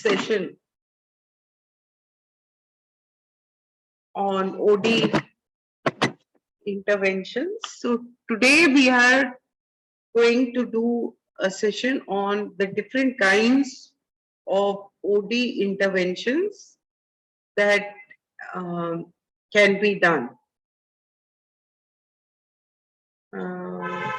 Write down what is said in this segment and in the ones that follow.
session on OD interventions. So today we are going to do a session on the different kinds of OD interventions that can be done. Uh,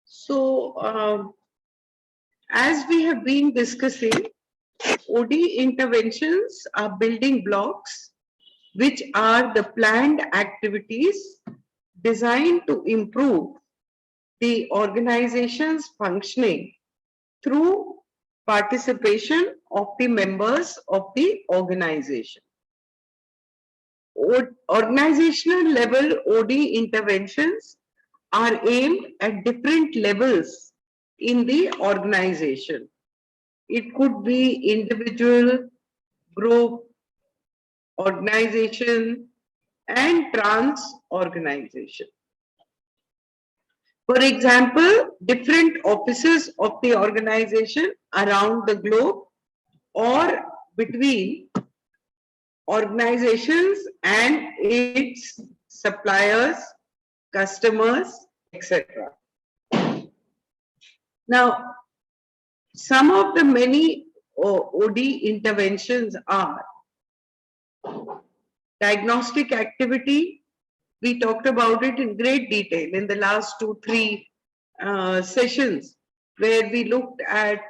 so, as we have been discussing, OD interventions are building blocks which are the planned activities designed to improve the organization's functioning through participation of the members of the organization. Organizational level OD interventions are aimed at different levels in the organization. It could be individual, group, organization, and trans organization. For example, different offices of the organization around the globe or between organizations and its suppliers, customers, etc. Now, some of the many OD interventions are diagnostic activity. We talked about it in great detail in the last 2-3 sessions where we looked at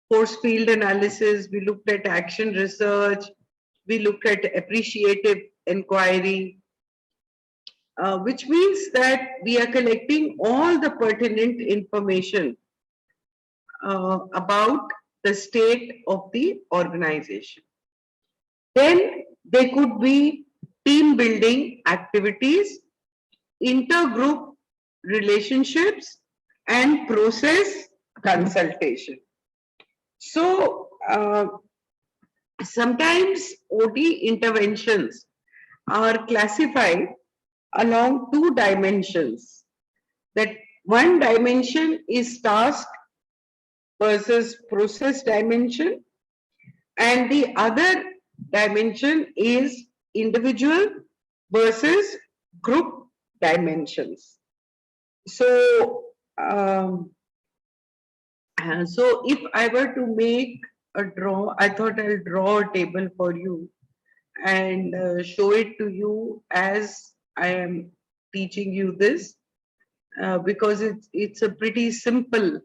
force field analysis, we looked at action research, we looked at appreciative inquiry, which means that we are collecting all the pertinent information about the state of the organization. Then there could be team building activities, intergroup relationships, and process consultation. So, sometimes OD interventions are classified along 2 dimensions. That one dimension is task versus process dimension, and the other dimension is individual versus group dimensions. So, so if I were to make a draw, I thought I'll draw a table for you and show it to you as I am teaching you this, because it's a pretty simple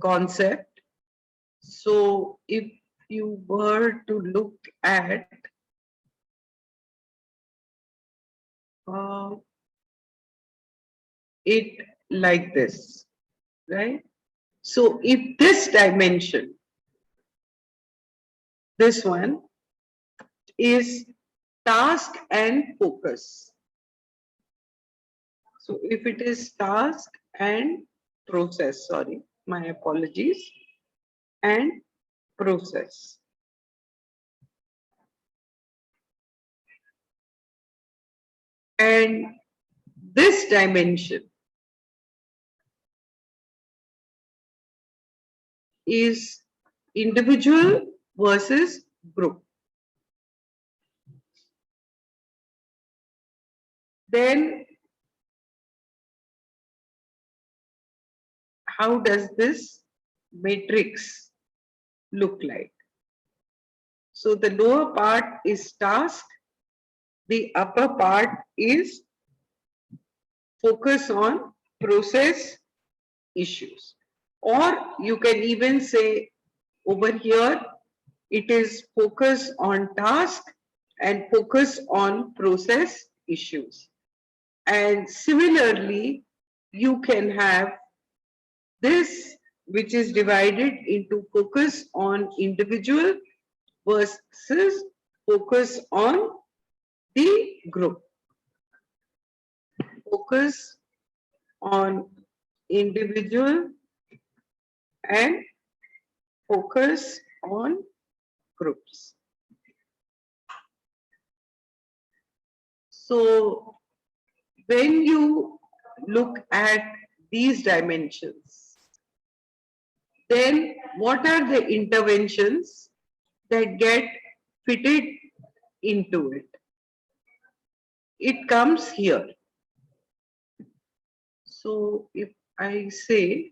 concept. So if you were to look at it like this, right? So if this dimension, this one, is task and focus. So if it is task and process, sorry, my apologies, and process. And this dimension is individual versus group. Then how does this matrix look like? So the lower part is task, the upper part is focus on process issues. Or you can even say over here, it is focus on task and focus on process issues. And similarly, you can have this, which is divided into focus on individual versus focus on the group. Focus on individual and focus on groups. So when you look at these dimensions, then what are the interventions that get fitted into it? It comes here. So if I say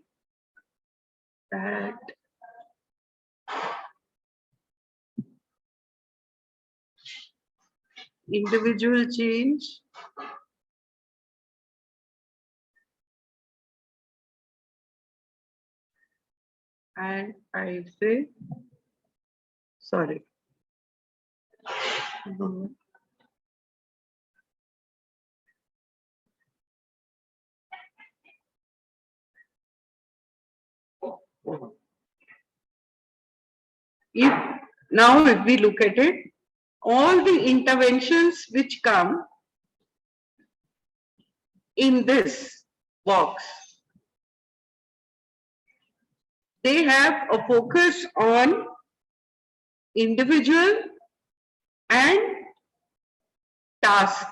that individual change and I say, sorry. No. If we look at it, all the interventions which come in this box, they have a focus on individual and task.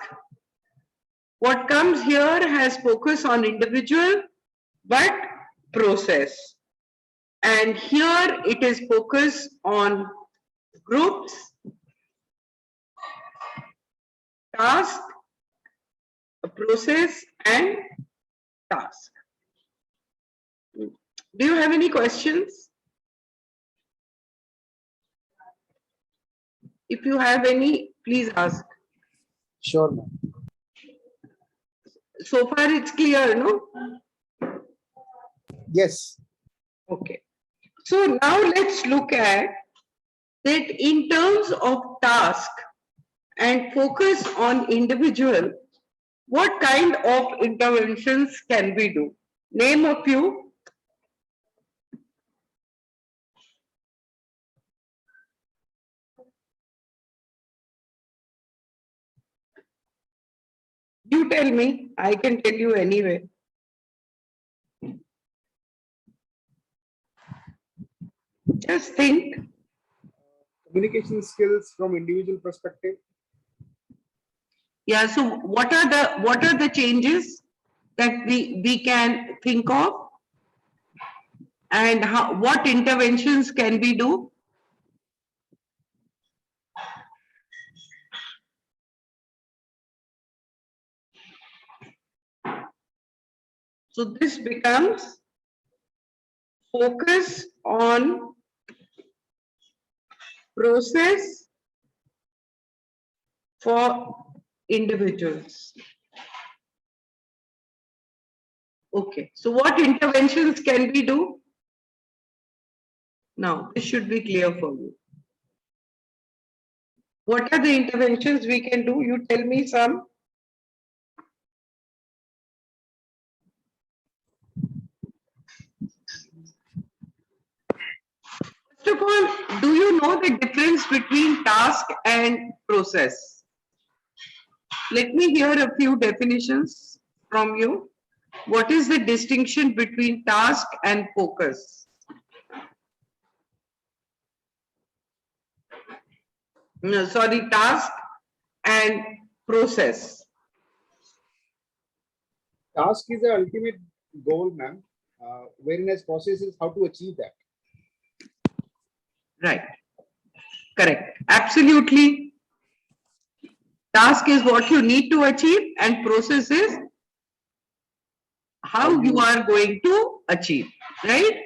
What comes here has focus on individual but process. And here it is focus on groups, task, process and task. Do you have any questions? If you have any, please ask. Sure, ma'am. So far it's clear, no? Yes. Okay. So now let's look at that in terms of task and focus on individual, what kind of interventions can we do? Name a few. You tell me, I can tell you anyway. Just think. Communication skills from individual perspective. Yeah, so what are the changes that we can think of? And what interventions can we do? So this becomes focus on process for individuals. Okay, so what interventions can we do? Now, this should be clear for you. What are the interventions we can do? You tell me some. First of all, do you know the difference between task and process? Let me hear a few definitions from you. What is the distinction between task and focus? No, sorry, task and process. Task is the ultimate goal, ma'am. Whereas process is how to achieve that. Right. Correct. Absolutely. Task is what you need to achieve and process is how you are going to achieve. Right?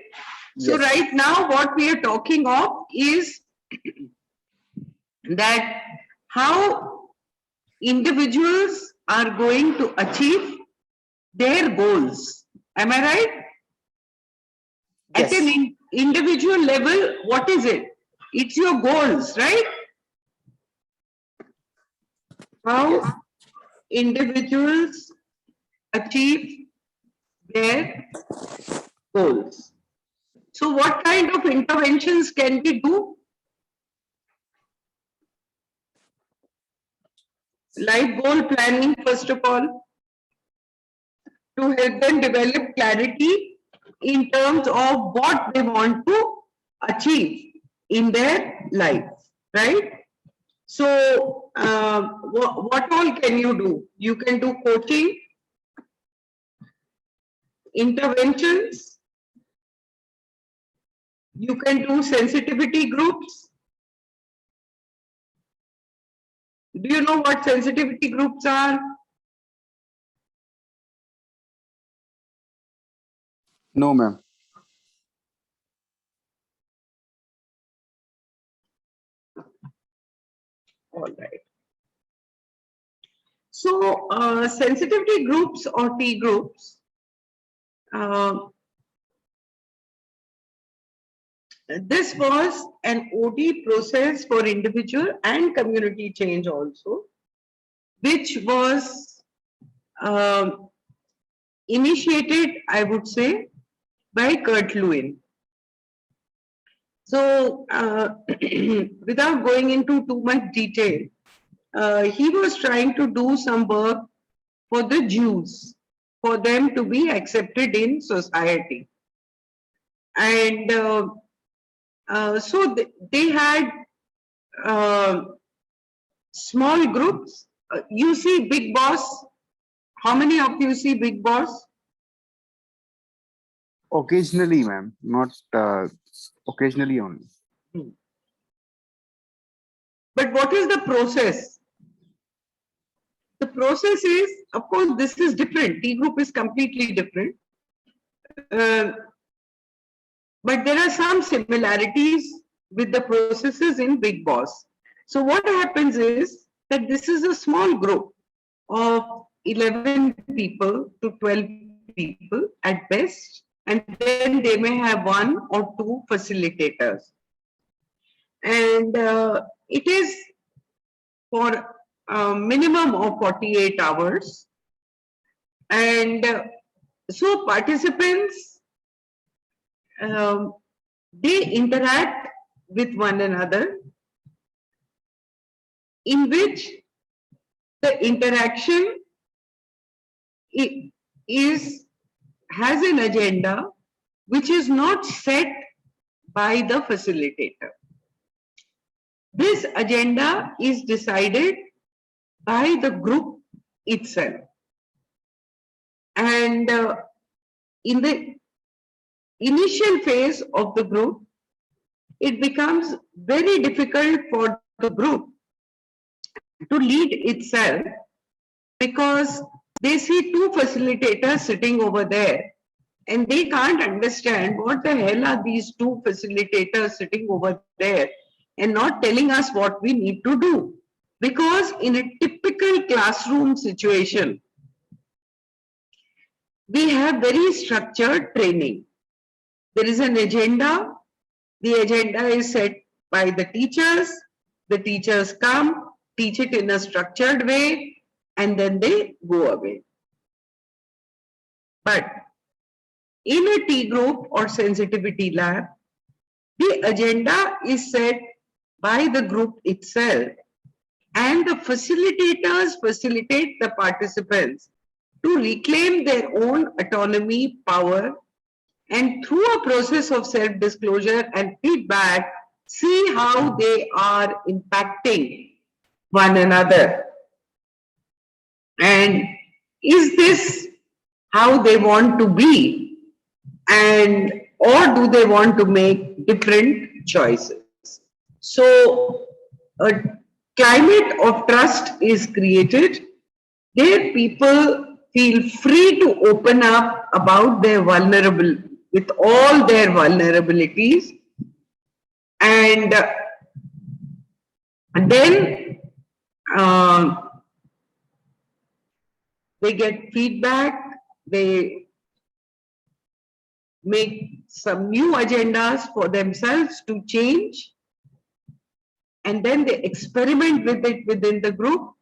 Yes. So right now what we are talking of is that how individuals are going to achieve their goals. Am I right? Yes. At an individual level, what is it? It's your goals, right? How yes. Individuals achieve their goals. So what kind of interventions can we do? Life goal planning, first of all, to help them develop clarity in terms of what they want to achieve in their life, right? So, what all can you do? You can do coaching, interventions, you can do sensitivity groups. Do you know what sensitivity groups are? No, ma'am. All right. So, sensitivity groups or T groups, uh, this was an OD process for individual and community change also, which was initiated, I would say, by Kurt Lewin. So, without going into too much detail, he was trying to do some work for the Jews, for them to be accepted in society. And so they had small groups. You see Big Boss. How many of you see Big Boss? Occasionally, ma'am. Not occasionally only. But what is the process? The process is, of course, this is different. T group is completely different. But there are some similarities with the processes in Big Boss. So what happens is that this is a small group of 11 people to 12 people at best, and then they may have one or two facilitators. And it is for a minimum of 48 hours. And so participants, they interact with one another, in which the interaction has an agenda which is not set by the facilitator. This agenda is decided by the group itself. And in the initial phase of the group, it becomes very difficult for the group to lead itself, because they see two facilitators sitting over there and they can't understand what the hell are these two facilitators sitting over there and not telling us what we need to do. Because in a typical classroom situation, we have very structured training. There is an agenda. The agenda is set by the teachers. The teachers come, teach it in a structured way, and then they go away. But in a T group or sensitivity lab, the agenda is set by the group itself, and the facilitators facilitate the participants to reclaim their own autonomy, power, and through a process of self-disclosure and feedback, see how they are impacting one another. And is this how they want to be? And or do they want to make different choices? So a climate of trust is created. There people feel free to open up about their with all their vulnerabilities, and then they get feedback, they make some new agendas for themselves to change, and then they experiment with it within the group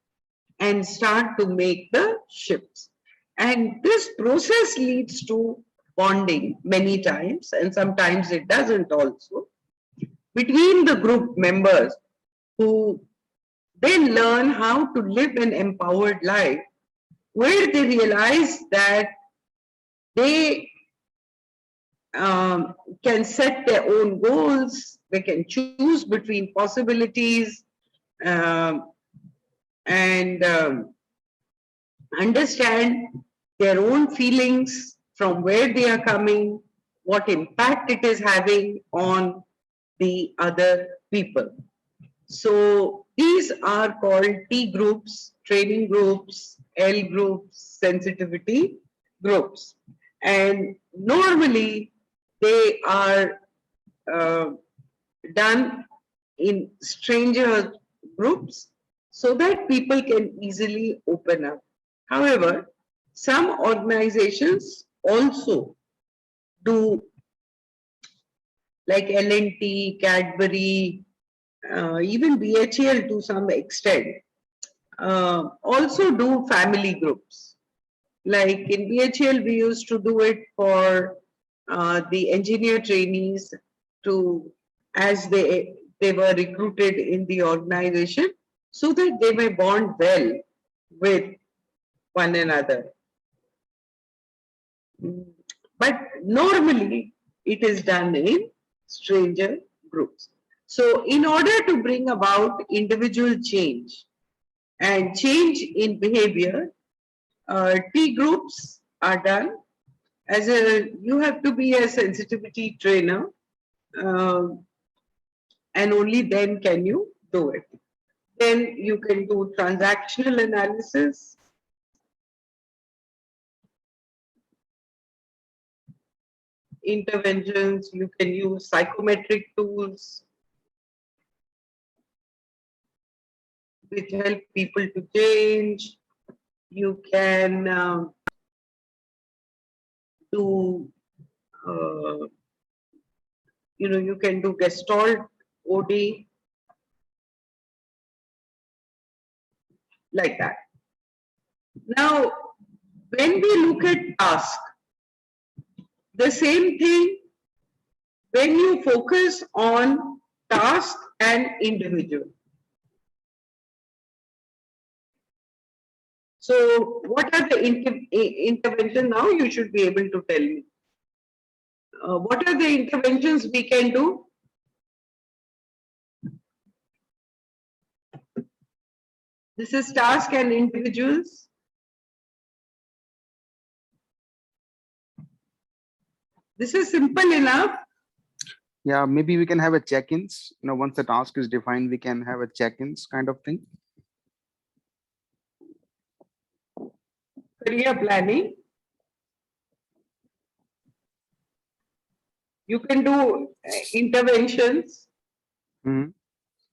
and start to make the shifts. And this process leads to bonding many times, and sometimes it doesn't also, between the group members, who then learn how to live an empowered life, where they realize that they can set their own goals, they can choose between possibilities, um, and understand their own feelings, from where they are coming, what impact it is having on the other people. So these are called T groups, training groups, L groups, sensitivity groups. And normally they are uh, done in stranger groups so that people can easily open up. However, some organizations also do, like L&T, Cadbury, even BHEL to some extent, also do family groups. Like in BHEL, we used to do it for the engineer trainees to, as they were recruited in the organization, so that they may bond well with one another. But normally it is done in stranger groups. So in order to bring about individual change and change in behavior, T groups are done. As a, you have to be a sensitivity trainer, um, and only then can you do it. Then you can do transactional analysis, interventions, you can use psychometric tools which help people to change. You can do, uh, you can do Gestalt OD, like that. Now, when we look at task, the same thing, when you focus on task and individual. So what are the interventions now? You should be able to tell me. What are the interventions we can do? This is task and individuals. This is simple enough. Yeah, maybe we can have a check-ins. Once the task is defined, we can have a check-ins kind of thing. Career planning. You can do interventions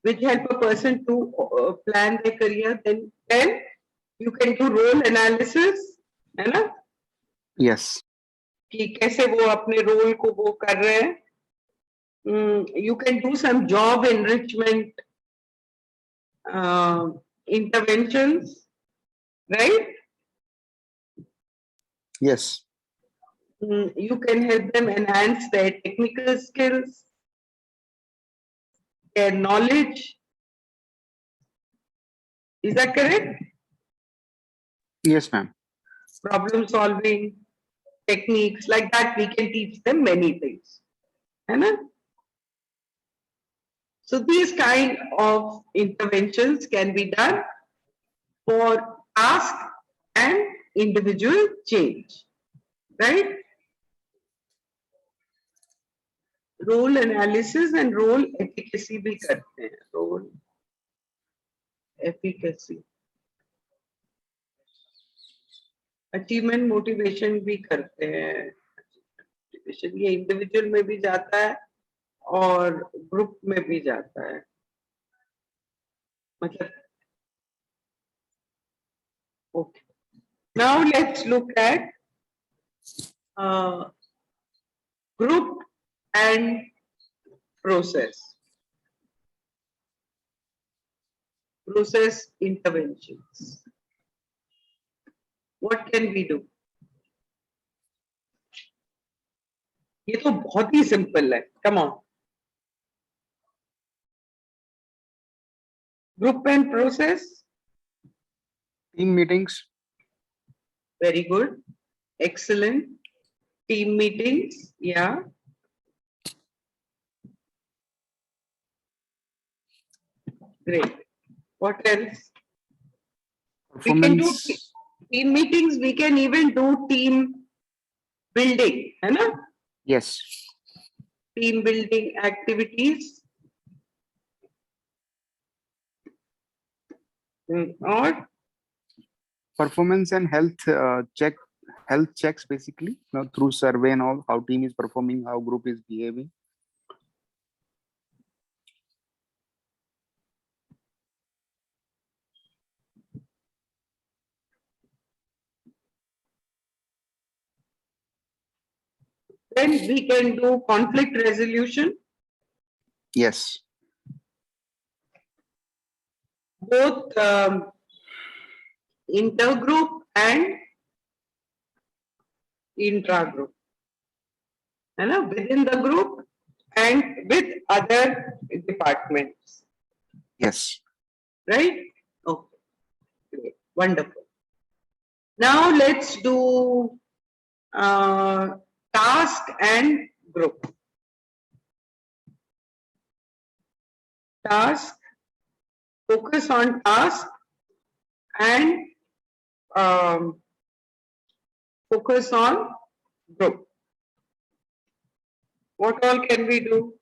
which help a person to plan their career. Then you can do role analysis, है ना? Yes. कि कैसे वो अपने role को वो कर रहे हैं. You can do some job enrichment interventions, right? Yes. You can help them enhance their technical skills, their knowledge. Is that correct? Yes, ma'am. Problem solving techniques, like that we can teach them many things. Right? So these kind of interventions can be done for task and individual change, right? Role analysis and role efficacy भी करते हैं. Role efficacy. Achievement motivation भी करते हैं. ये individual में भी जाता है और ग्रुप में भी जाता है. मतलब okay. Now let's look at group and process. Process interventions. What can we do? ये तो बहुत ही सिंपल है. Come on. Group and process. Team meetings. Very good. Excellent. Team meetings. Yeah. Great. What else? We can do Performance. team meetings. We can even do team building, है ना? Yes. Team building activities. Or Performance and health checks basically, through survey and all, how team is performing, how group is behaving. then we can do conflict resolution, Yes. both intergroup and intra-group. है ना? Within the group and with other departments. Yes. Right? Okay. Great. Wonderful. Now let's do task and group. Task, focus on task and focus on group. What all can we do?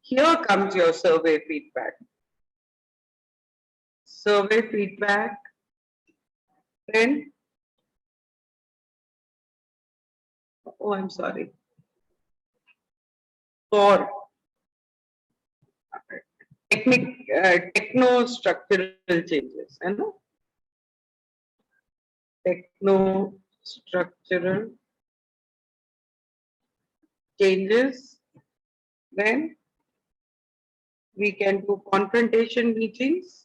Here comes your survey feedback. Survey feedback. Then, oh, I'm sorry. For techno-structural changes, है ना? Techno-structural changes. Then we can do confrontation meetings.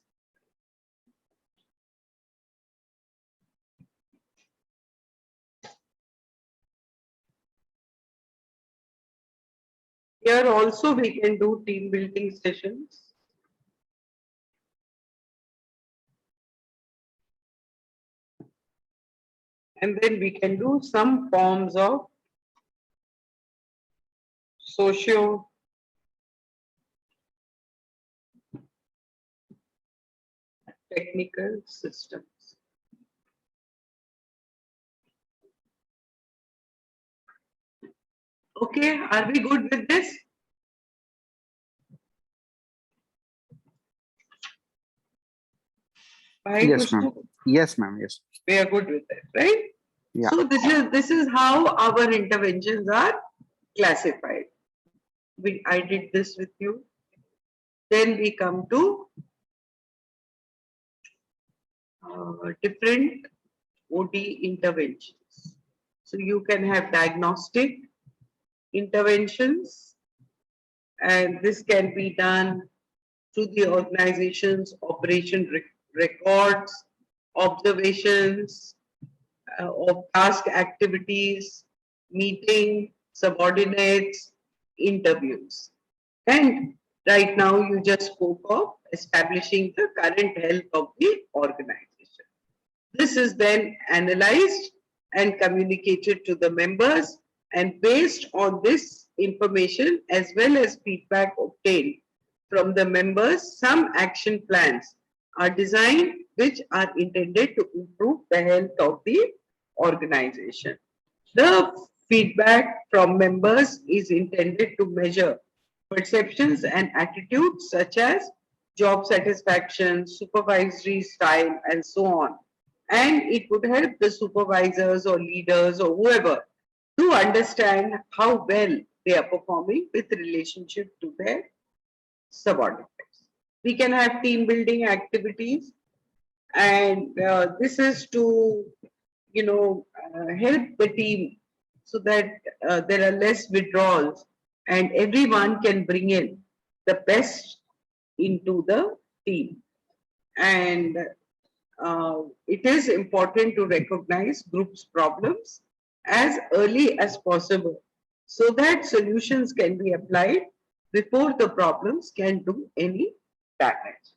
Here also we can do team building sessions. And then we can do some forms of socio technical systems. Okay, are we good with this? Bye, Yes, ma'am. Kushbu. Yes, ma'am. Yes. We are good with that, right? Yeah. So this is how our interventions are classified. I did this with you. Then we come to different OD interventions. So you can have diagnostic interventions, and this can be done through the organization's operation records, observations of task activities, meeting, subordinates, interviews. And right now you just spoke of establishing the current health of the organization. This is then analyzed and communicated to the members, and based on this information as well as feedback obtained from the members, some action plans are designed which are intended to improve the health of the organization. The feedback from members is intended to measure perceptions and attitudes such as job satisfaction, supervisory style, and so on. And it would help the supervisors or leaders or whoever to understand how well they are performing with relationship to their subordinates. We can have team building activities, and this is to, help the team so that there are less withdrawals and everyone can bring in the best into the team. And it is important to recognize groups' problems as early as possible so that solutions can be applied before the problems can do any damage.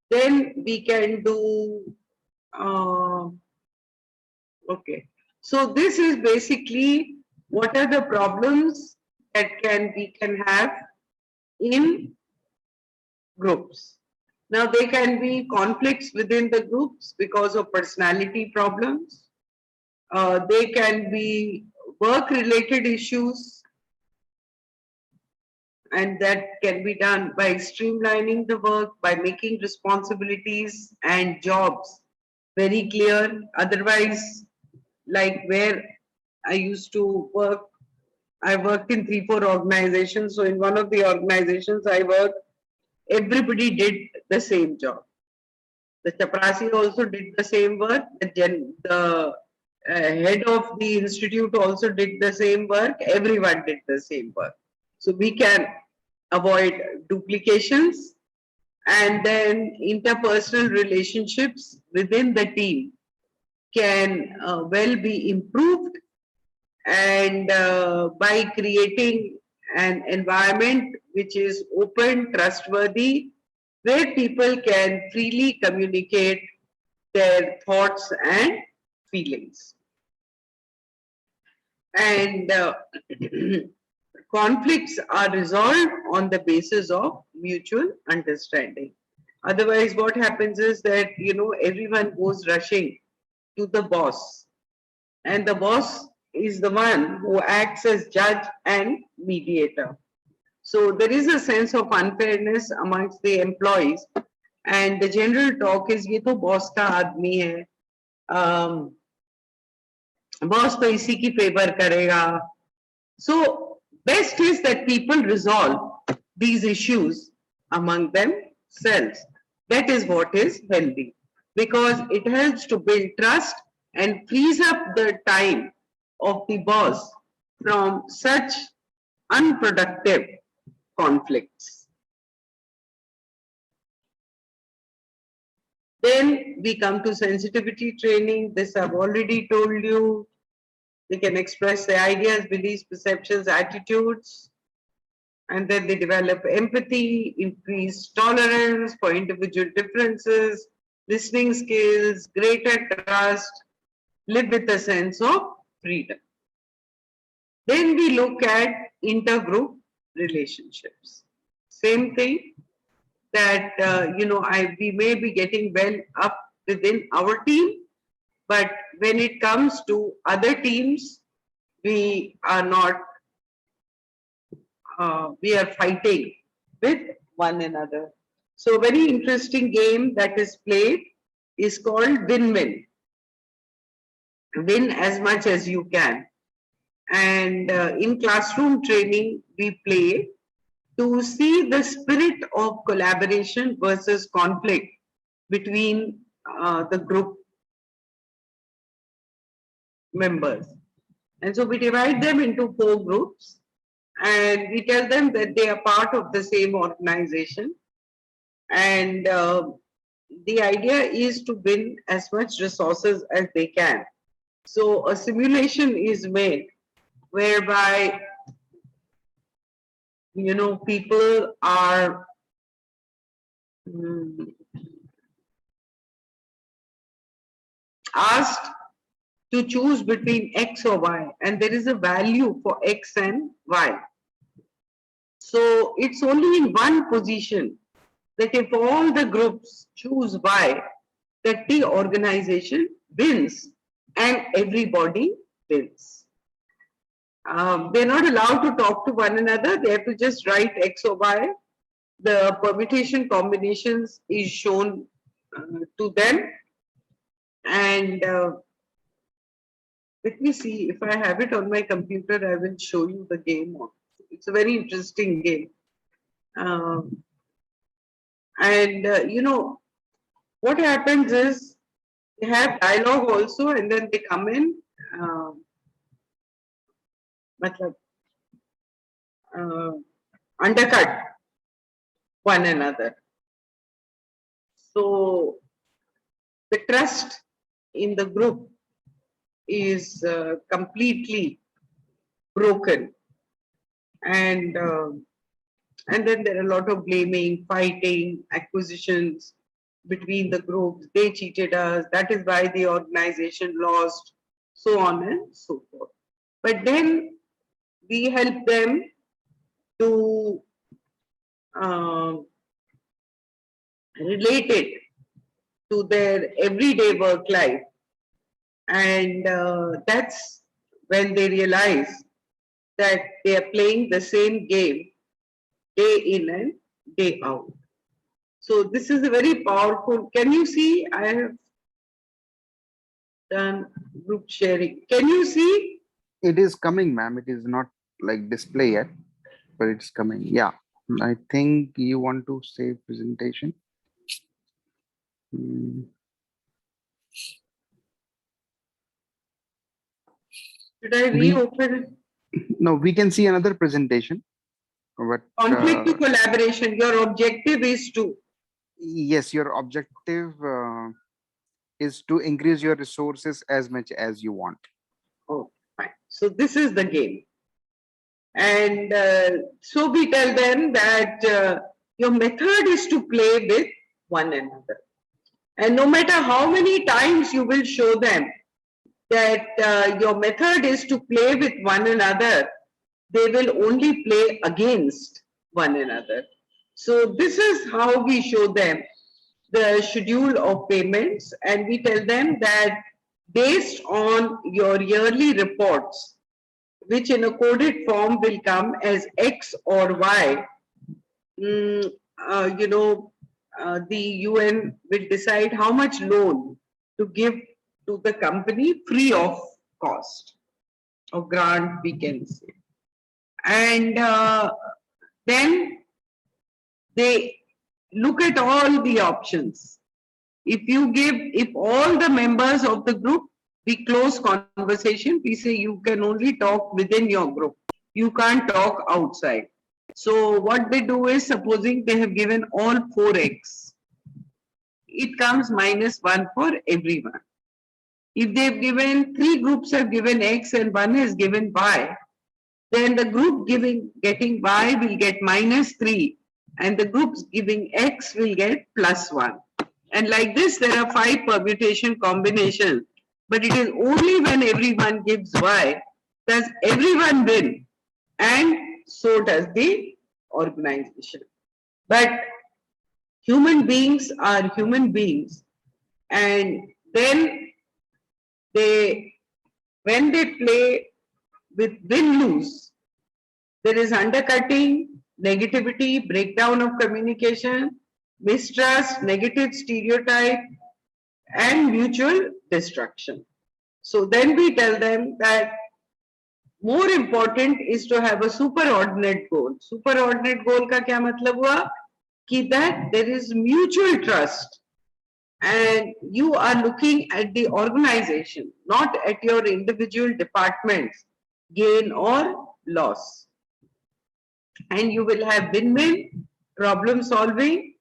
Then we can do, okay. So this is basically what are the problems that we can have in groups. Now, there can be conflicts within the groups because of personality problems. They can be work-related issues, and that can be done by streamlining the work, by making responsibilities and jobs very clear. Otherwise, like where I used to work, I worked in 3, 4 organizations. So in one of the organizations I worked, everybody did the same job. The chaprasi also did the same work. The head of the institute also did the same work. Everyone did the same work. So we can avoid duplications, and then interpersonal relationships within the team can well be improved, and by creating an environment which is open, trustworthy, where people can freely communicate their thoughts and feelings. And conflicts are resolved on the basis of mutual understanding. Otherwise, what happens is that, everyone goes rushing to the boss, and the boss is the one who acts as judge and mediator. So there is a sense of unfairness amongst the employees, and the general talk is ये तो boss का आदमी है, boss तो इसी की favor करेगा. So best is that people resolve these issues among themselves. That is what is healthy, because it helps to build trust and frees up the time of the boss from such unproductive conflicts. Then we come to sensitivity training. This I've already told you. They can express their ideas, beliefs, perceptions, attitudes, and then they develop empathy, increase tolerance for individual differences, listening skills, greater trust, live with a sense of freedom. Then we look at intergroup relationships. Same thing, that we may be getting well up within our team, but when it comes to other teams, we are not. We are fighting with one another. So, a very interesting game that is played is called win-win. Win as much as you can. And in classroom training, we play to see the spirit of collaboration versus conflict between the group members. And so we divide them into 4 groups, and we tell them that they are part of the same organization. And the idea is to win as much resources as they can. So a simulation is made whereby people are asked to choose between X or Y, and there is a value for X and Y. So it's only in one position that if all the groups choose Y, that the organization wins and everybody wins. They're not allowed to talk to one another. They have to just write X or Y. The permutation combinations is shown to them. And let me see if I have it on my computer, I will show you the game. It's a very interesting game. What happens is they have dialogue also, and then they come in. Undercut one another. So the trust in the group is completely broken, and then there are a lot of blaming, fighting, acquisitions between the groups. They cheated us, that is why the organization lost, so on and so forth. But then we help them to relate it to their everyday work life. And that's when they realize that they are playing the same game day in and day out. So this is a very powerful. Can you see? I have done group sharing. Can you see? It is coming, ma'am. It is not like display yet, but it's coming. Yeah. I think you want to save presentation. Hmm. Should I We- reopen it? No, we can see another presentation, but Conflict to collaboration. Your objective is to. yes, your objective is to increase your resources as much as you want. Oh, fine. So this is the game. And so we tell them that your method is to play with one another. And no matter how many times you will show them that your method is to play with one another, they will only play against one another. So this is how we show them the schedule of payments, and we tell them that based on your yearly reports, which in a coded form will come as X or Y, the UN will decide how much loan to give to the company free of cost, or grant we can say. And then they look at all the options. If all the members of the group, we close conversation, we say you can only talk within your group. You can't talk outside. So what they do is, supposing they have given all 4x, it comes -1 for everyone. If they've given, 3 groups have given X and 1 has given Y, then the group getting Y will get -3 and the groups giving X will get +1. And like this, there are 5 permutation combinations, but it is only when everyone gives Y does everyone win, and so does the organization. But human beings are human beings, and then when they play with win-lose, there is undercutting, negativity, breakdown of communication, mistrust, negative stereotype, and mutual destruction. So then we tell them that more important is to have a superordinate goal. Superordinate goal का क्या मतलब हुआ? कि that there is mutual trust and you are looking at the organization, not at your individual departments, gain or loss. And you will have win-win, problem solving,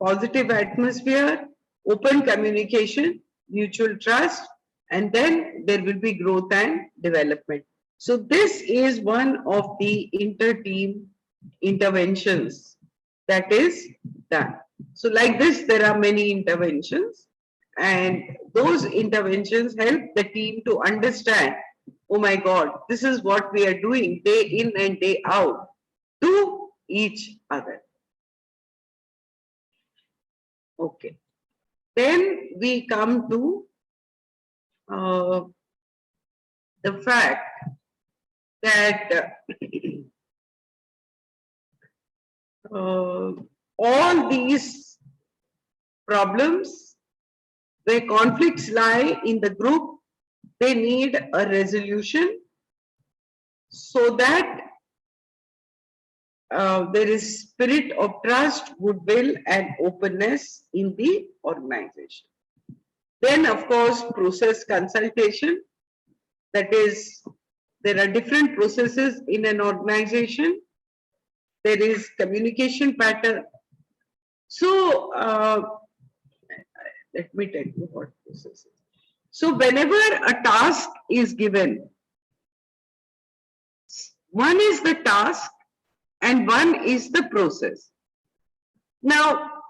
positive atmosphere, open communication, mutual trust, and then there will be growth and development. So this is one of the inter-team interventions that is done. So like this, there are many interventions, and those interventions help the team to understand, oh my God, this is what we are doing day in and day out to each other. Okay. Then we come to the fact that all these problems where conflicts lie in the group, they need a resolution so that there is spirit of trust, goodwill, and openness in the organization. Then, of course, process consultation. That is, there are different processes in an organization. There is communication pattern. So, let me tell you what process is. So, whenever a task is given, one is the task and one is the process. Now,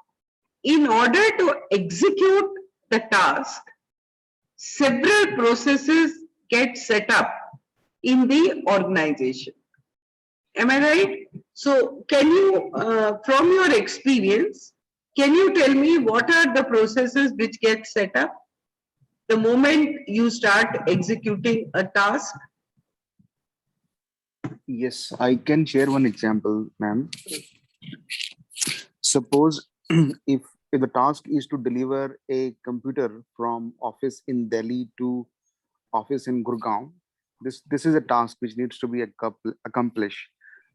in order to execute the task, several processes get set up in the organization. Am I right? So, can you, from your experience, Can you tell me what are the processes which get set up the moment you start executing a task? Yes, I can share one example, ma'am. Suppose if the task is to deliver a computer from office in Delhi to office in Gurgaon, this is a task which needs to be accomplished.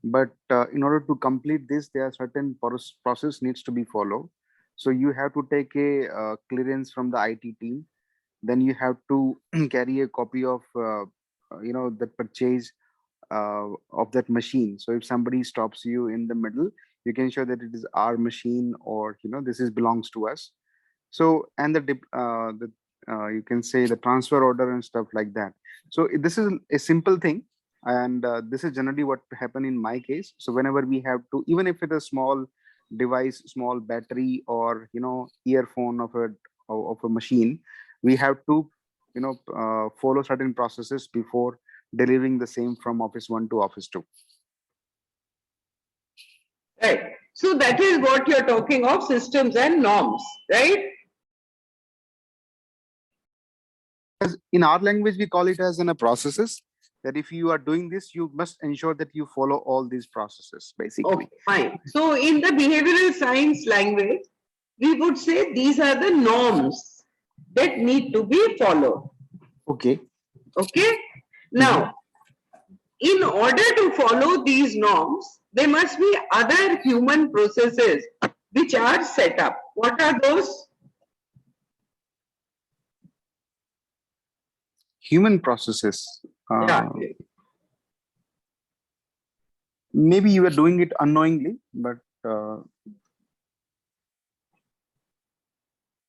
But in order to complete this, there are certain process needs to be followed. So you have to take a clearance from the IT team. Then you have to carry a copy of the purchase of that machine. So if somebody stops you in the middle, you can show that it is our machine, or this is belongs to us. So and you can say the transfer order and stuff like that. So this is a simple thing, and this is generally what happened in my case. So whenever we have to, even if it's a small device, small battery, or earphone of a machine, we have to follow certain processes before delivering the same from office 1 to office 2. Right. So that is what you're talking of, systems and norms, right? As in our language, we call it as in a processes, that if you are doing this, you must ensure that you follow all these processes, basically. Okay, fine. So in the behavioral science language, we would say these are the norms that need to be followed. Okay. Okay. Now, in order to follow these norms, there must be other human processes which are set up. What are those? Human processes. Yeah. Maybe you are doing it unknowingly, but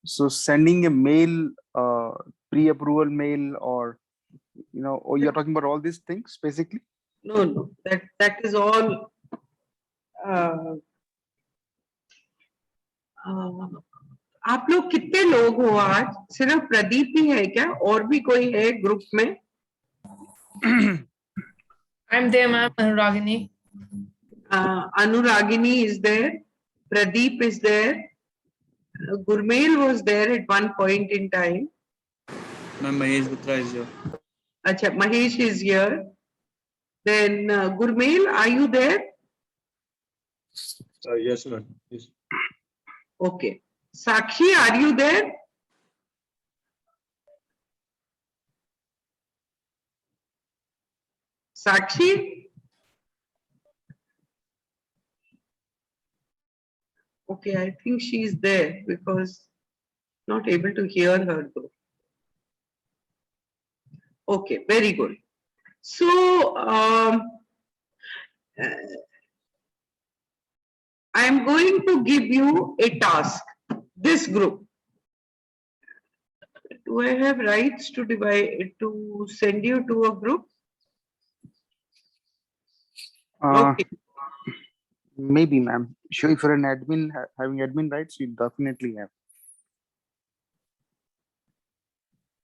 so sending a mail, pre-approval mail, or or you're talking about all these things, basically. No. That is all. Uh, आप लोग कितने लोग हो आज? सिर्फ प्रदीप ही है क्या? और भी कोई है ग्रुप में? I'm there, ma'am. Anuragini. Anuragini is there. Pradeep is there. Gurmail was there at one point in time. Ma'am, Mahesh Batra is here. Acha, Mahesh is here. Then Gurmail, are you there? Yes, ma'am. Yes. Okay. Sakshi, are you there? Sakshi? Okay, I think she is there because not able to hear her though. Okay, very good. So, I am going to give you a task, this group. Do I have rights to to send you to a group? Okay. Maybe, ma'am. Sure, if you're an admin, having admin rights, you definitely have.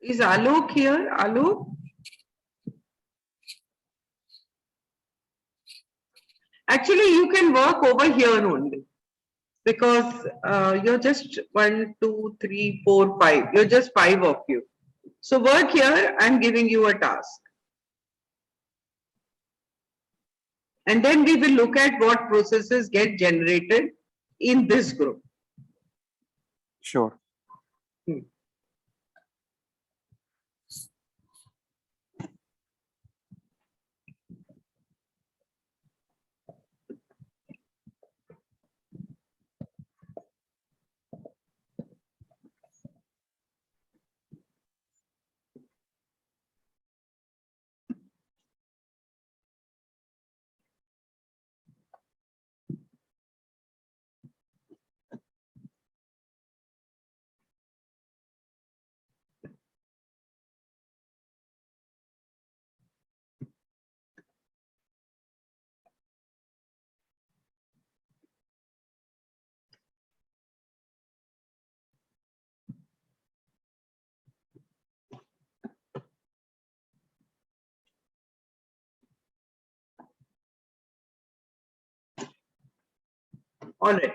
Is Alok here? Alok? Actually, you can work over here only because you're just 1, 2, 3, 4, 5. You're just 5 of you. So work here. I'm giving you a task. And then we will look at what processes get generated in this group. Sure. All right.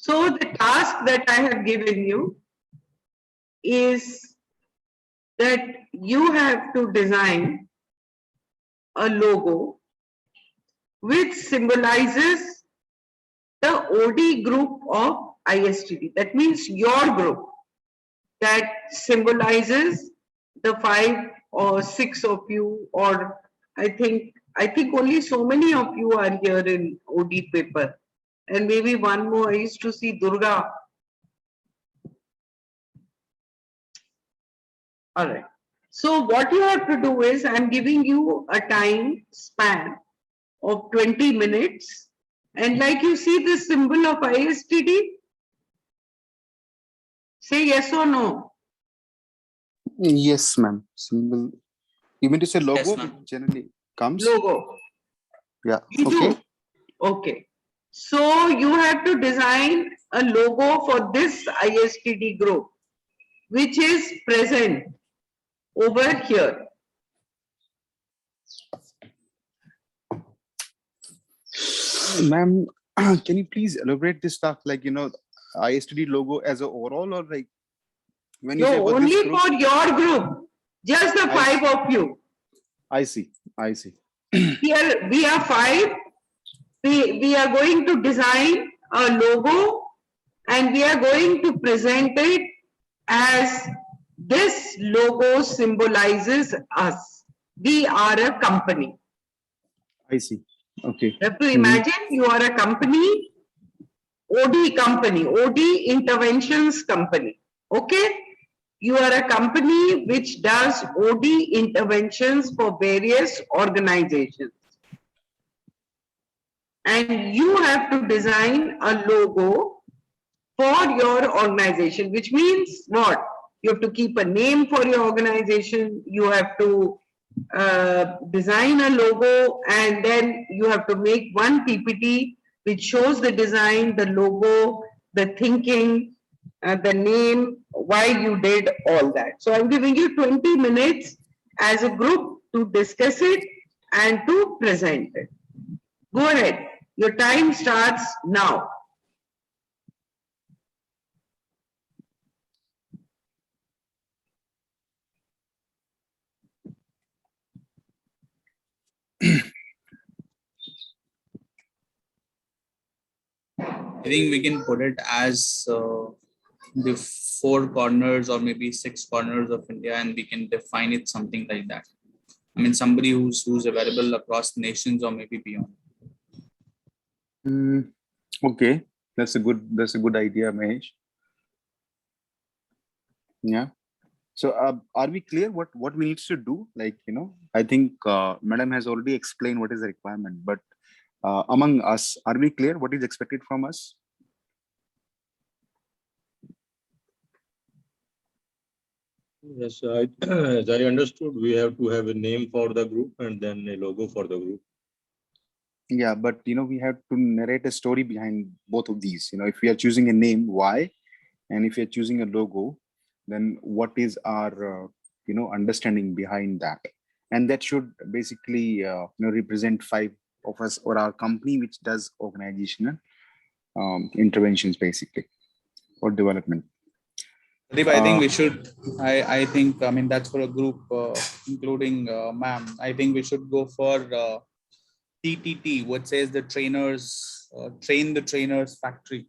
So the task that I have given you is that you have to design a logo which symbolizes the OD group of ISTD. That means your group that symbolizes the 5 or 6 of you, or I think only so many of you are here in OD paper, and maybe one more. I used to see Durga. All right. So what you have to do is I'm giving you a time span of 20 minutes, and like you see the symbol of ISTD, say yes or no. Yes, ma'am. Symbol. You mean to say logo, Yes, ma'am. which generally comes? Logo. Yeah. You Okay. do. Okay. So you have to design a logo for this ISTD group, which is present over here. Ma'am, can you please elaborate this stuff? Like, ISTD logo as a overall, or like when you say No, about this only group? for your group, just the I 5 of you. I see. I see. We are 5. We are going to design a logo and we are going to present it as this logo symbolizes us. We are a company. I see. Okay. You have to imagine you are a company, OD Interventions Company. Okay? You are a company which does OD interventions for various organizations. And you have to design a logo for your organization, which means what? You have to keep a name for your organization, you have to design a logo, and then you have to make one PPT which shows the design, the logo, the thinking, the name, why you did all that. So I'm giving you 20 minutes as a group to discuss it and to present it. Go ahead. Your time starts now. I think we can put it as the 4 corners or maybe 6 corners of India, and we can define it something like that. I mean, somebody who's available across nations or maybe beyond. Okay, that's a good idea, Mahesh. Yeah. So are we clear what we need to do? Like, I think Madam has already explained what is the requirement, but among us, are we clear what is expected from us? Yes, as I understood, we have to have a name for the group and then a logo for the group. Yeah, but we have to narrate a story behind both of these. If we are choosing a name, why? And if you're choosing a logo, then what is our understanding behind that? And that should basically represent 5 of us or our company which does organizational interventions basically or development. Deep, I think we should. I think, I mean, that's for a group, including ma'am. I think we should go for TTT, what says the trainers, train the trainers factory,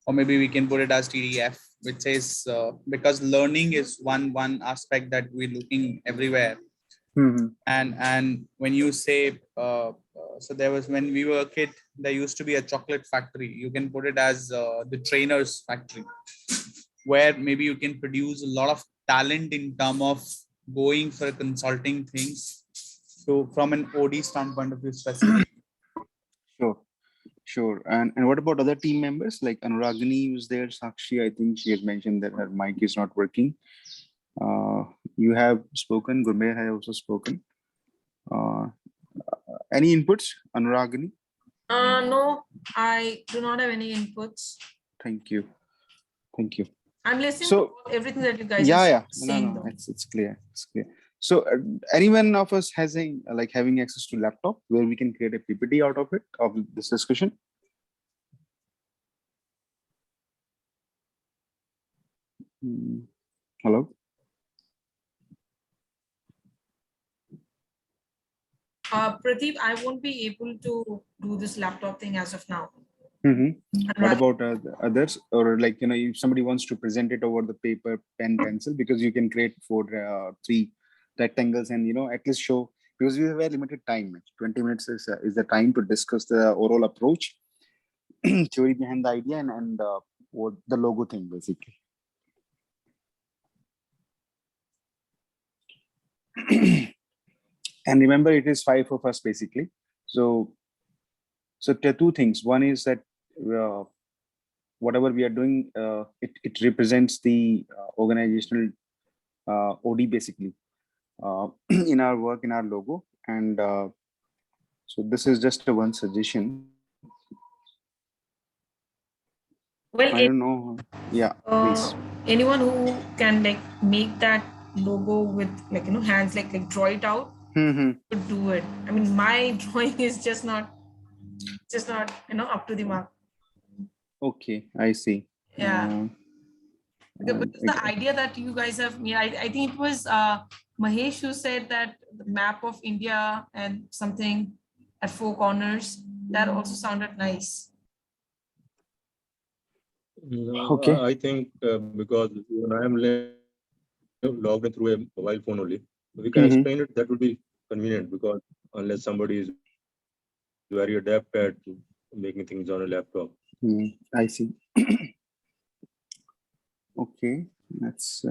or maybe we can put it as TDF, which says because learning is one aspect that we're looking everywhere. Mm-hmm. And when you say so there was, when we were a kid, there used to be a chocolate factory. You can put it as the trainers factory, where maybe you can produce a lot of talent in terms of going for consulting things. So from an OD standpoint of view, specifically. Sure. And what about other team members like Anuragini was there, Sakshi? I think she has mentioned that her mic is not working. You have spoken. Gurmeer has also spoken. Any inputs, Anuragini? No, I do not have any inputs. Thank you. I'm listening So- to everything that you guys are Yeah. saying. No. It's clear. So anyone of us having access to laptop where we can create a PPT out of it, of this discussion? Hello. Pradeep, I won't be able to do this laptop thing as of now. What Right. about the others? Or like, if somebody wants to present it over the paper, pen, pencil, because you can create three rectangles and, at least show, because we have a limited time. 20 minutes is the time to discuss the overall approach, theory behind the idea and what the logo thing basically. And remember, it is 5 of us basically. So there are two things. One is that whatever we are doing, it represents the organizational OD basically in our work, in our logo. And so this is just a one suggestion. Well, I don't know. Yeah, please. anyone who can like make that logo with like hands, like draw it out, could do it. I mean, my drawing is just not up to the mark. Okay, I see. Yeah. Because the idea that you guys have made, I think it was Mahesh who said that the map of India and something at 4 corners, that also sounded nice. No, Okay. I think because when I am logged in through a mobile phone only, we can explain it. That would be convenient, because unless somebody is very adept at making things on a laptop. I see. Okay, that's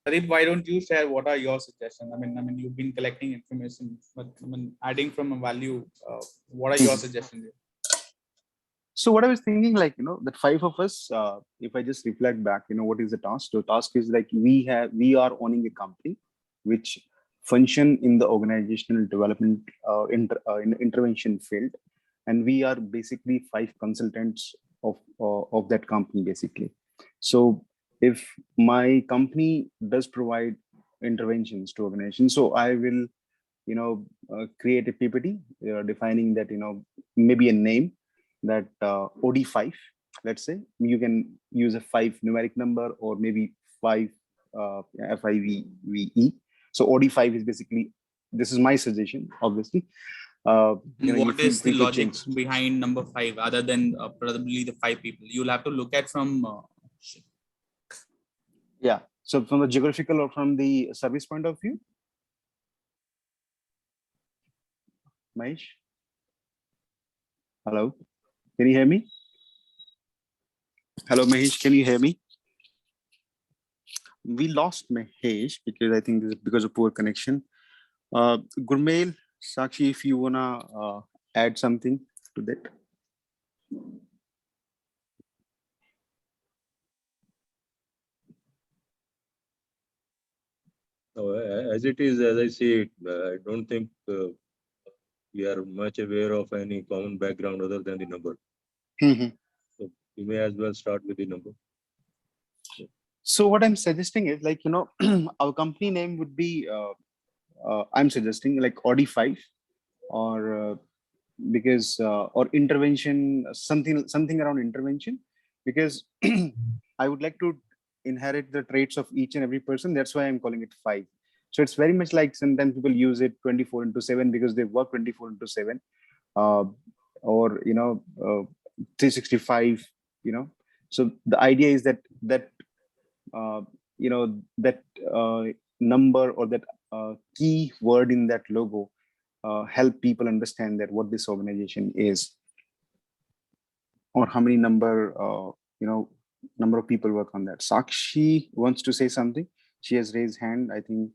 Pradeep, why don't you share what are your suggestions? I mean, you've been collecting information, but I mean, adding from a value, what are your suggestions? so what I was thinking, like, that 5 of us, if I just reflect back, what is the task? The task is like we are owning a company which function in the organizational development in intervention field, and we are basically 5 consultants of that company basically. So if my company does provide interventions to organizations, so I will create a PPT defining that, maybe a name that OD5, let's say. You can use a 5 numeric number or maybe 5 FIVE. So OD5 is basically, this is my suggestion, obviously. What is the logic behind number 5 other than probably the 5 people? You'll have to look at from. Yeah. So from the geographical or from the service point of view, Mahesh? Hello, can you hear me? Hello, Mahesh, can you hear me? We lost Mahesh because I think this is because of poor connection. Gurmail, Sakshi, if you wanna add something to that. As it is, as I see it, I don't think we are much aware of any common background other than the number. So we may as well start with the number. So what I'm suggesting is, like, our company name would be, I'm suggesting like OD5 or because or intervention, something around intervention, because I would like to inherit the traits of each and every person. That's why I'm calling it 5. So it's very much like sometimes people use it 24/7 because they work 24/7, or 365. So the idea is that that number or that key word in that logo help people understand that what this organization is, or how many number of people work on that. Sakshi wants to say something. She has raised hand, I think.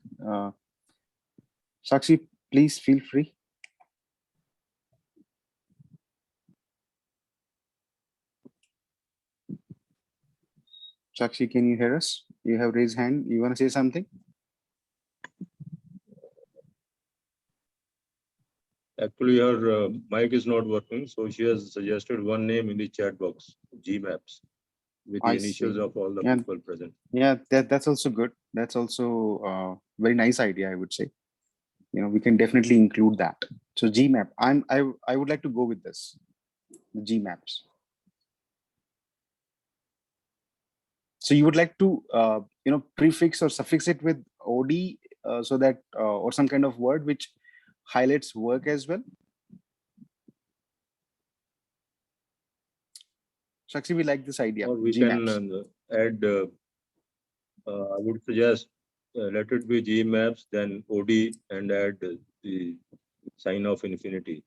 Sakshi, please feel free. Sakshi, can you hear us? You have raised hand. You want to say something? Actually, her mic is not working, so she has suggested one name in the chat box, GMAPS, with the initials of all the people present. Yeah, that's also good. That's also a very nice idea, I would say. We can definitely include that. So GMAP, I would like to go with this, the GMAPs. So you would like to, prefix or suffix it with OD so that, or some kind of word which highlights work as well. Sakshi, we like this idea. Or we can GMAPS. add, I would suggest, let it be Gmaps, then OD, and add the sign of infinity.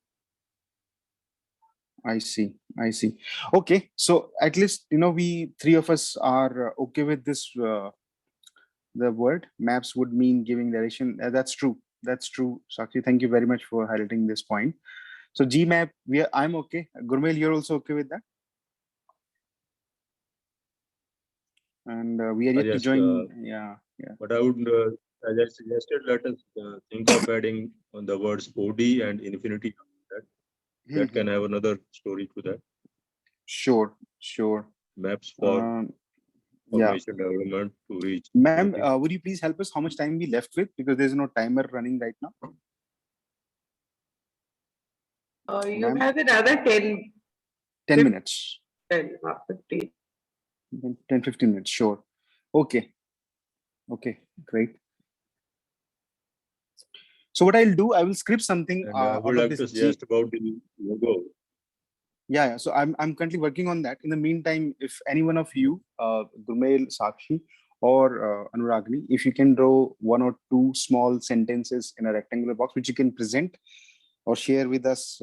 I see. I see. Okay. So at least, we three of us are okay with this. The word maps would mean giving direction. That's true. That's true. Sakshi, thank you very much for highlighting this point. So GMAP, I'm okay. Gurmail, you're also okay with that? And we are yet to Yes, join. Yeah. but I would, as I suggested, let us think of adding on the words OD and infinity. That can have another story to that. Sure. Maps for Yeah. formation development to reach. Ma'am, would you please help us how much time we left with? Because there's no timer running right now. You Ma'am? have another 10, 10 minutes. 10, 15. 10, 15 minutes, sure. Okay, great. So what I'll do, I will script something And I would out of like this to suggest about the logo. Yeah. So I'm currently working on that. In the meantime, if any one of you, Gurmail, Sakshi, or Anuragni, if you can draw one or two small sentences in a rectangular box, which you can present or share with us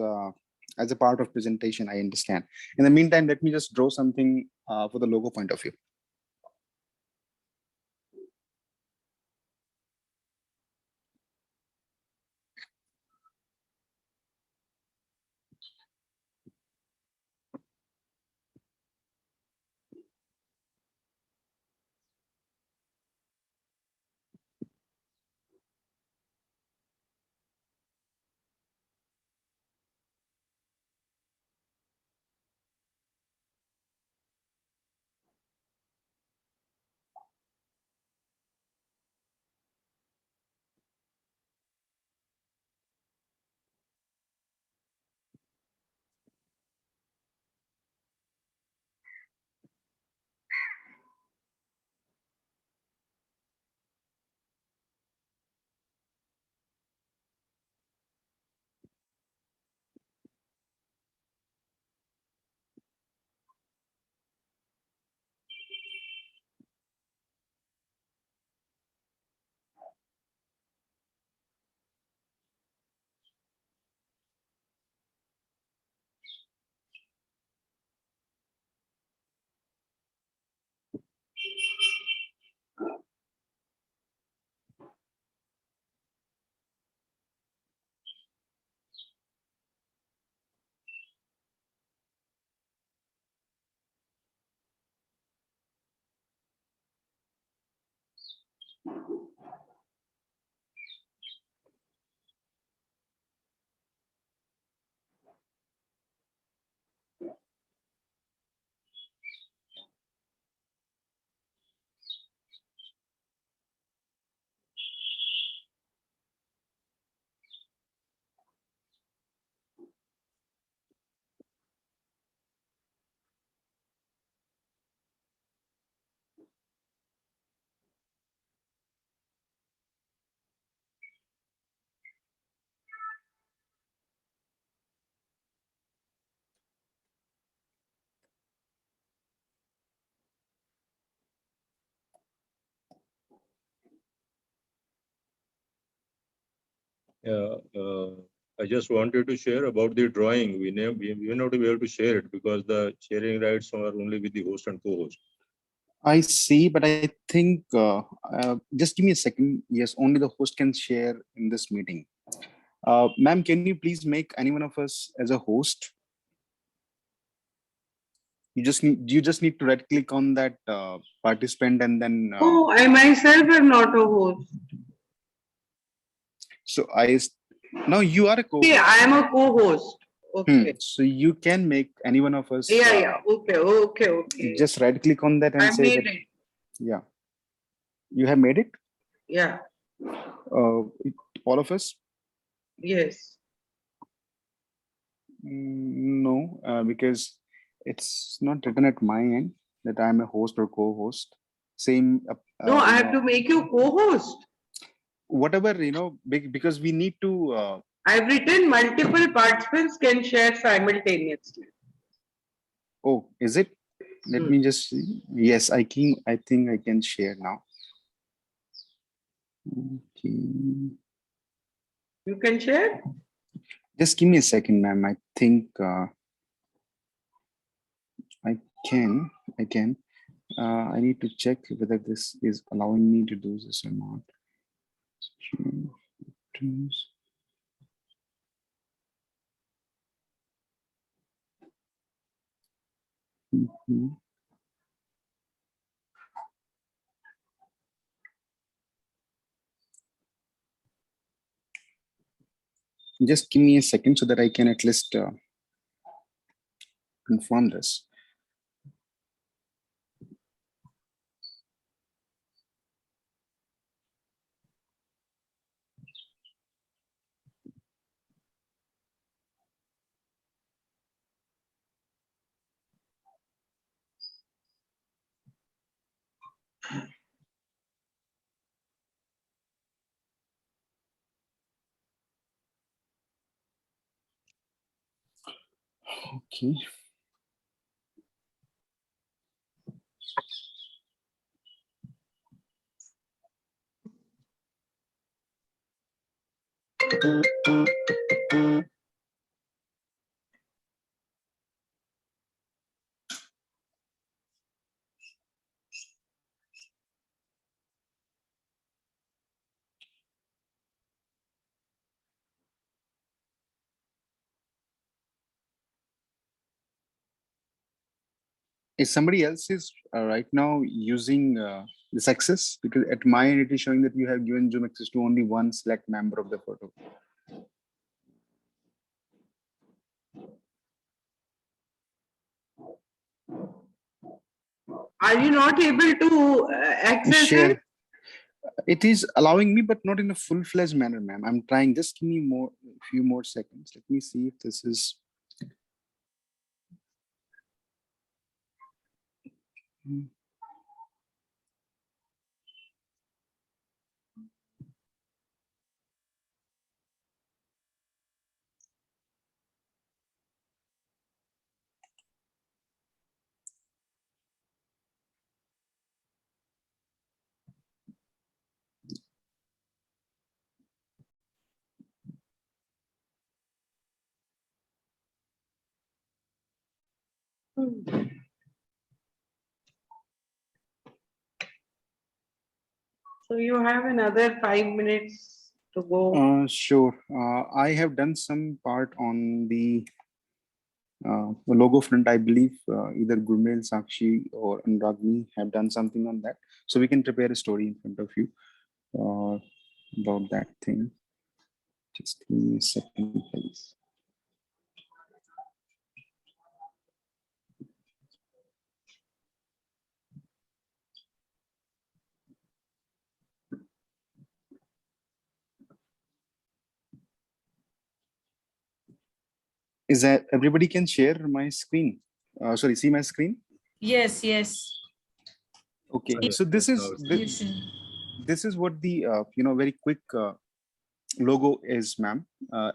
as a part of presentation, I understand. In the meantime, let me just draw something for the logo point of view. I just wanted to share about the drawing. We will not be able to share it because the sharing rights are only with the host and co-host. I see, but I think just give me a second. Yes, only the host can share in this meeting. Ma'am, can you please make any one of us as a host? You just need to right click on that participant and then. Oh, I myself am not a host. So no, you are a co-host. Yeah, I am a co-host. Okay. So you can make any one of us. Yeah. Okay. Just right click on that and I say made that. it. Yeah. You have made it? Yeah. All of us? Yes. No, because it's not written at my end that I'm a host or co-host. same. No, I have know, to make you co-host. whatever, because we need to. I've written multiple participants can share simultaneously. Oh, is it? Let Hmm. me just see. Yes, I can. I think I can share now. Okay. You can share? Just give me a second, ma'am. I think I can. I can. I need to check whether this is allowing me to do this or not. Mhm. Just give me a second so that I can at least confirm this. Okay. Is somebody else is right now using this access? Because at my end it is showing that you have given Zoom access to only one select member of the photo. Are you not able to access it? Share. It is allowing me, but not in a full-fledged manner, ma'am. I'm trying. Just give me few more seconds. Let me see if this is. So you have another 5 minutes to go. Sure. I have done some part on the logo front. I believe either Gurmail, Sakshi, or Anuragni have done something on that. So we can prepare a story in front of you about that thing. Just give me a second, please. Is that everybody can share my screen? Sorry, see my screen? Yes, yes. Okay, Yes, so this yes, is now it's We've seen. this is what the very quick logo is, ma'am.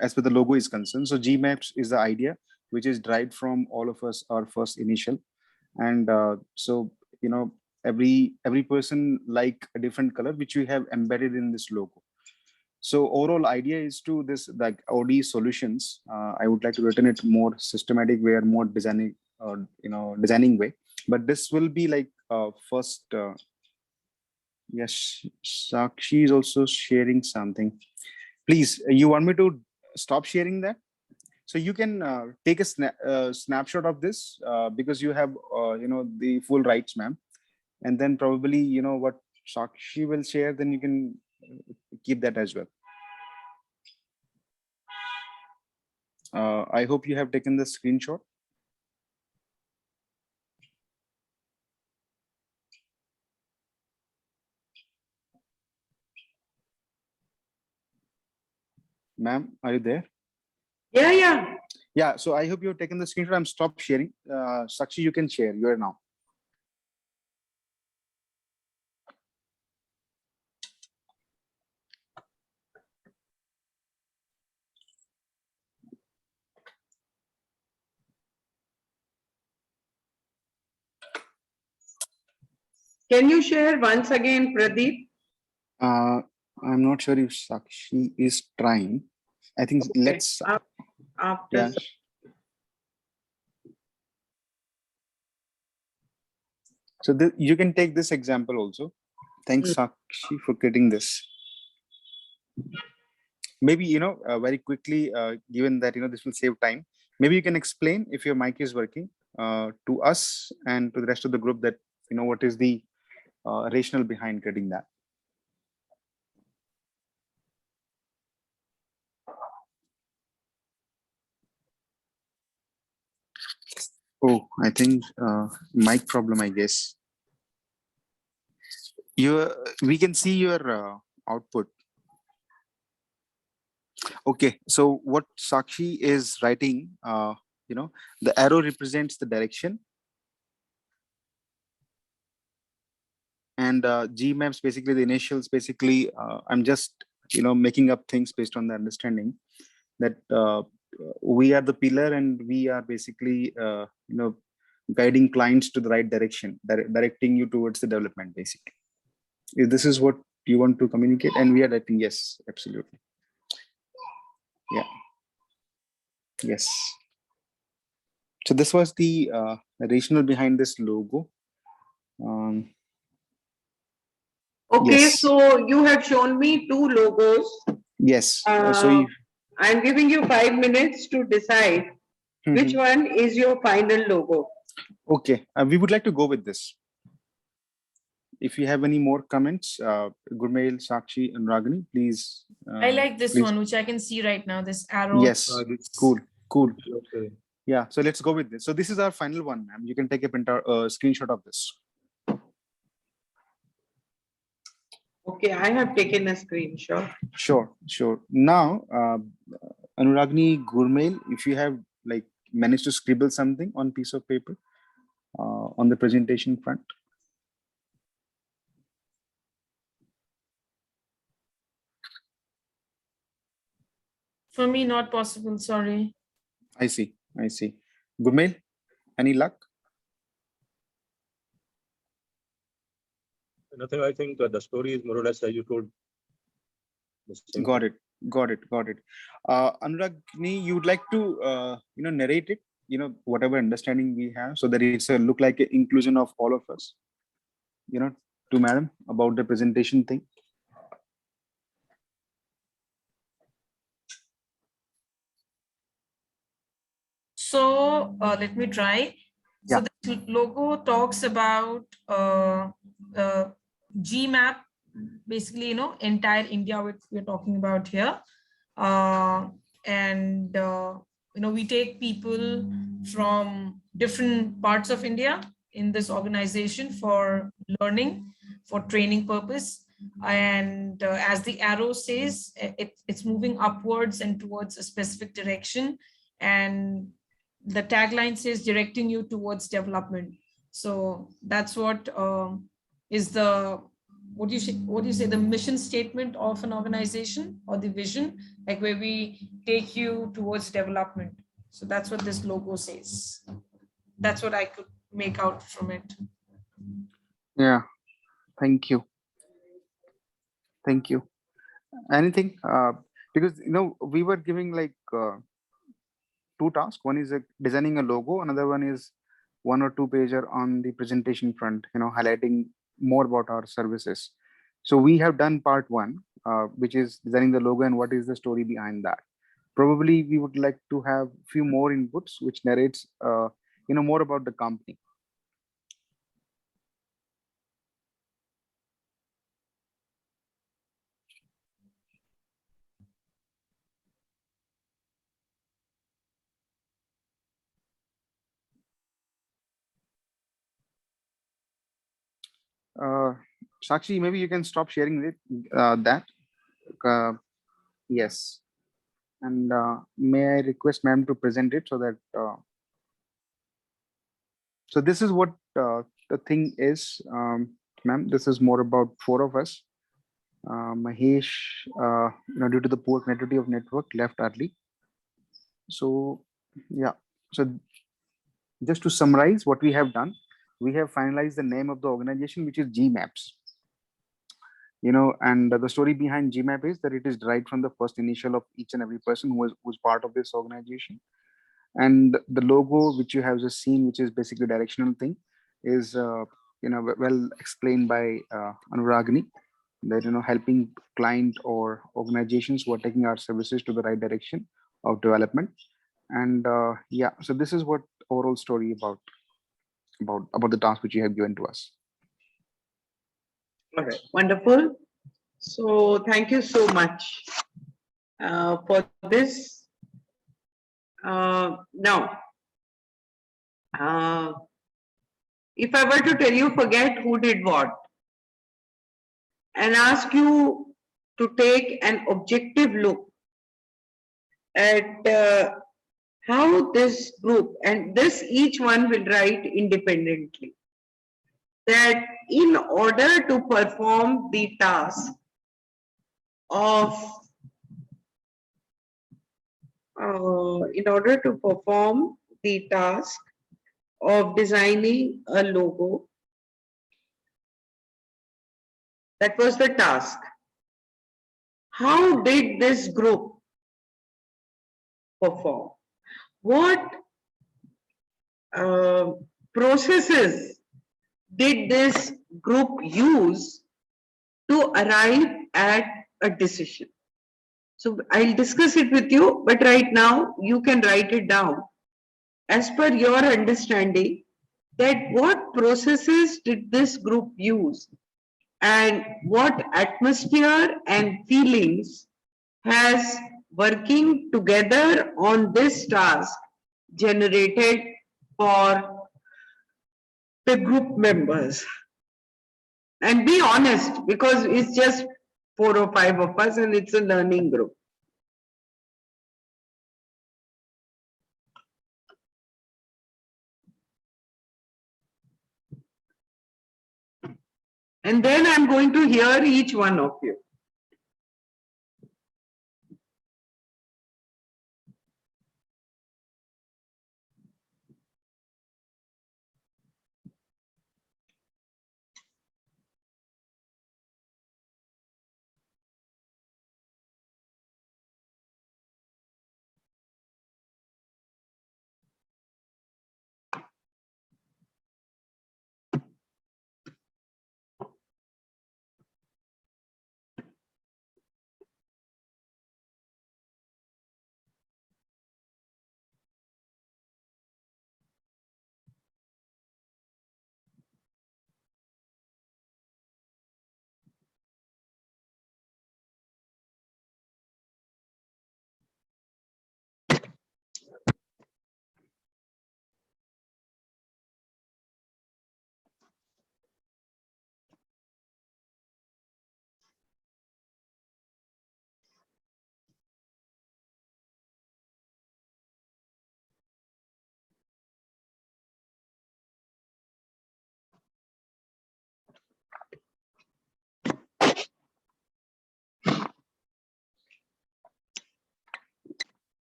As per the logo is concerned, so GMAPS is the idea which is derived from all of us, our first initial, and so every person like a different color which we have embedded in this logo. So overall idea is to this like OD solutions. I would like to written it more systematic way or more designing or designing way. But this will be like first. Yes, Sakshi is also sharing something. Please, you want me to stop sharing that? So you can take a snapshot of this because you have the full rights, ma'am. And then probably what Sakshi will share, then you can keep that as well. I hope you have taken the screenshot. Ma'am, are you there? Yeah, yeah. Yeah, so I hope you have taken the screenshot. I'm stop sharing. Sakshi, you can share. You are now. Can you share once again, Pradeep? I'm not sure if Sakshi is trying. I think Okay. let's, After. yeah. So you can take this example also. Thanks, Sakshi, for getting this. Maybe, very quickly, given that, this will save time. Maybe you can explain if your mic is working to us and to the rest of the group that, what is the rationale behind getting that. Oh, I think mic problem, I guess. We can see your output. Okay, so what Sakshi is writing, the arrow represents the direction. And G maps, basically the initials, basically, I'm just, making up things based on the understanding that we are the pillar and we are basically, guiding clients to the right direction, directing you towards the development, basically. If this is what you want to communicate, and we are writing, yes, absolutely. Yeah. Yes. So this was the rationale behind this logo. Okay, Yes. so you have shown me two logos. Yes. I'm giving you 5 minutes to decide which one is your final logo. Okay, we would like to go with this. If you have any more comments, Gurmail, Sakshi, and Ragini, please. I like this please. one, which I can see right now, this arrow. Yes, cool. Okay. Yeah, so let's go with this. So this is our final one, ma'am. You can take a screenshot of this. Okay, I have taken a screenshot. Sure. Now, Anuragni, Gurmail, if you have managed to scribble something on piece of paper on the presentation front. For me, not possible, sorry. I see. Gurmail, any luck? Nothing, I think the story is more or less as you told. Got it. Anuragni, you would like to, narrate it, whatever understanding we have, so that it's a look like an inclusion of all of us, to madam about the presentation thing. So let me try. Yeah. So the logo talks about GMAP, basically, entire India, which we're talking about here. We take people from different parts of India in this organization for learning, for training purpose. And as the arrow says, it's moving upwards and towards a specific direction. And the tagline says directing you towards development. So that's what is the, what do you say, the mission statement of an organization, or the vision, like where we take you towards development. So that's what this logo says. That's what I could make out from it. Yeah, thank you. Anything? Because we were giving two tasks. One is designing a logo, another one is 1 or 2 pager on the presentation front, highlighting more about our services. So we have done part 1, which is designing the logo and what is the story behind that. Probably we would like to have few more inputs which narrates more about the company. Sakshi, maybe you can stop sharing it, that. Yes. And may I request ma'am to present it so that. So this is what the thing is, ma'am. This is more about 4 of us. Mahesh, due to the poor connectivity of network, left early. So yeah. So just to summarize what we have done, we have finalized the name of the organization, which is GMAPS. And the story behind GMAP is that it is derived from the first initial of each and every person who's part of this organization. And the logo, which you have just seen, which is basically directional thing, is well explained by Anuragini, that helping client or organizations who are taking our services to the right direction of development. And yeah, so this is what overall story about the task which you have given to us. All right, wonderful. So thank you so much for this. Now, if I were to tell you, forget who did what, and ask you to take an objective look at how this group, and this each one will write independently, that in order to perform the task of designing a logo, that was the task. How did this group perform? What processes did this group use to arrive at a decision? So I'll discuss it with you, but right now you can write it down as per your understanding, that what processes did this group use and what atmosphere and feelings has working together on this task generated for the group members. And be honest, because it's just 4 or 5 of us and it's a learning group. And then I'm going to hear each one of you.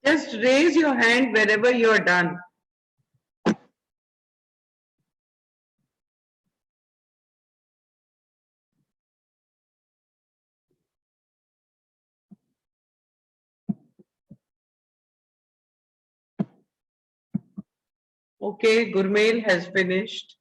Just raise your hand wherever you're done. Okay, Gurmail has finished.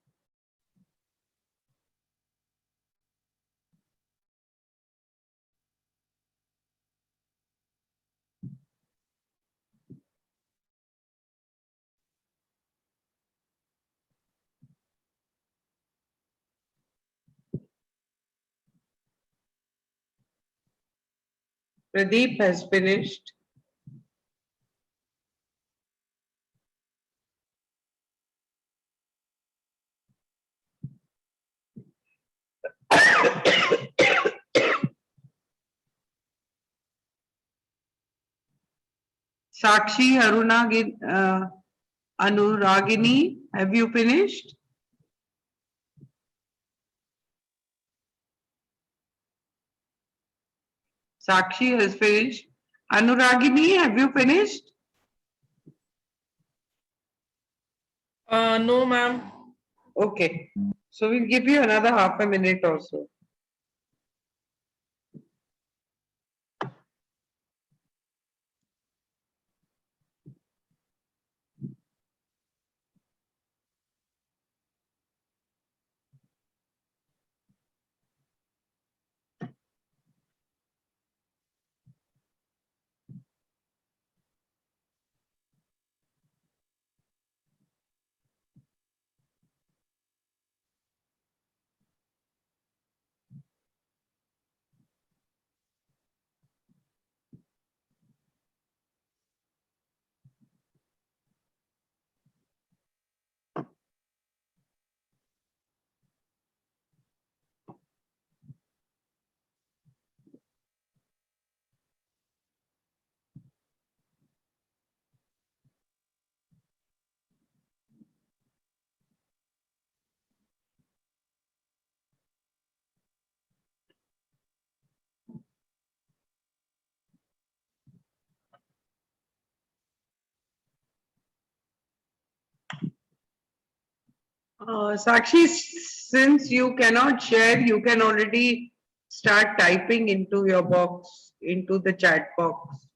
Pradeep has finished. Sakshi, Anuragini, have you finished? Sakshi has finished. Anuragini, have you finished? No, ma'am. Okay. So we'll give you another half a minute or so. Sakshi, since you cannot share, you can already start typing into your box, into the chat box.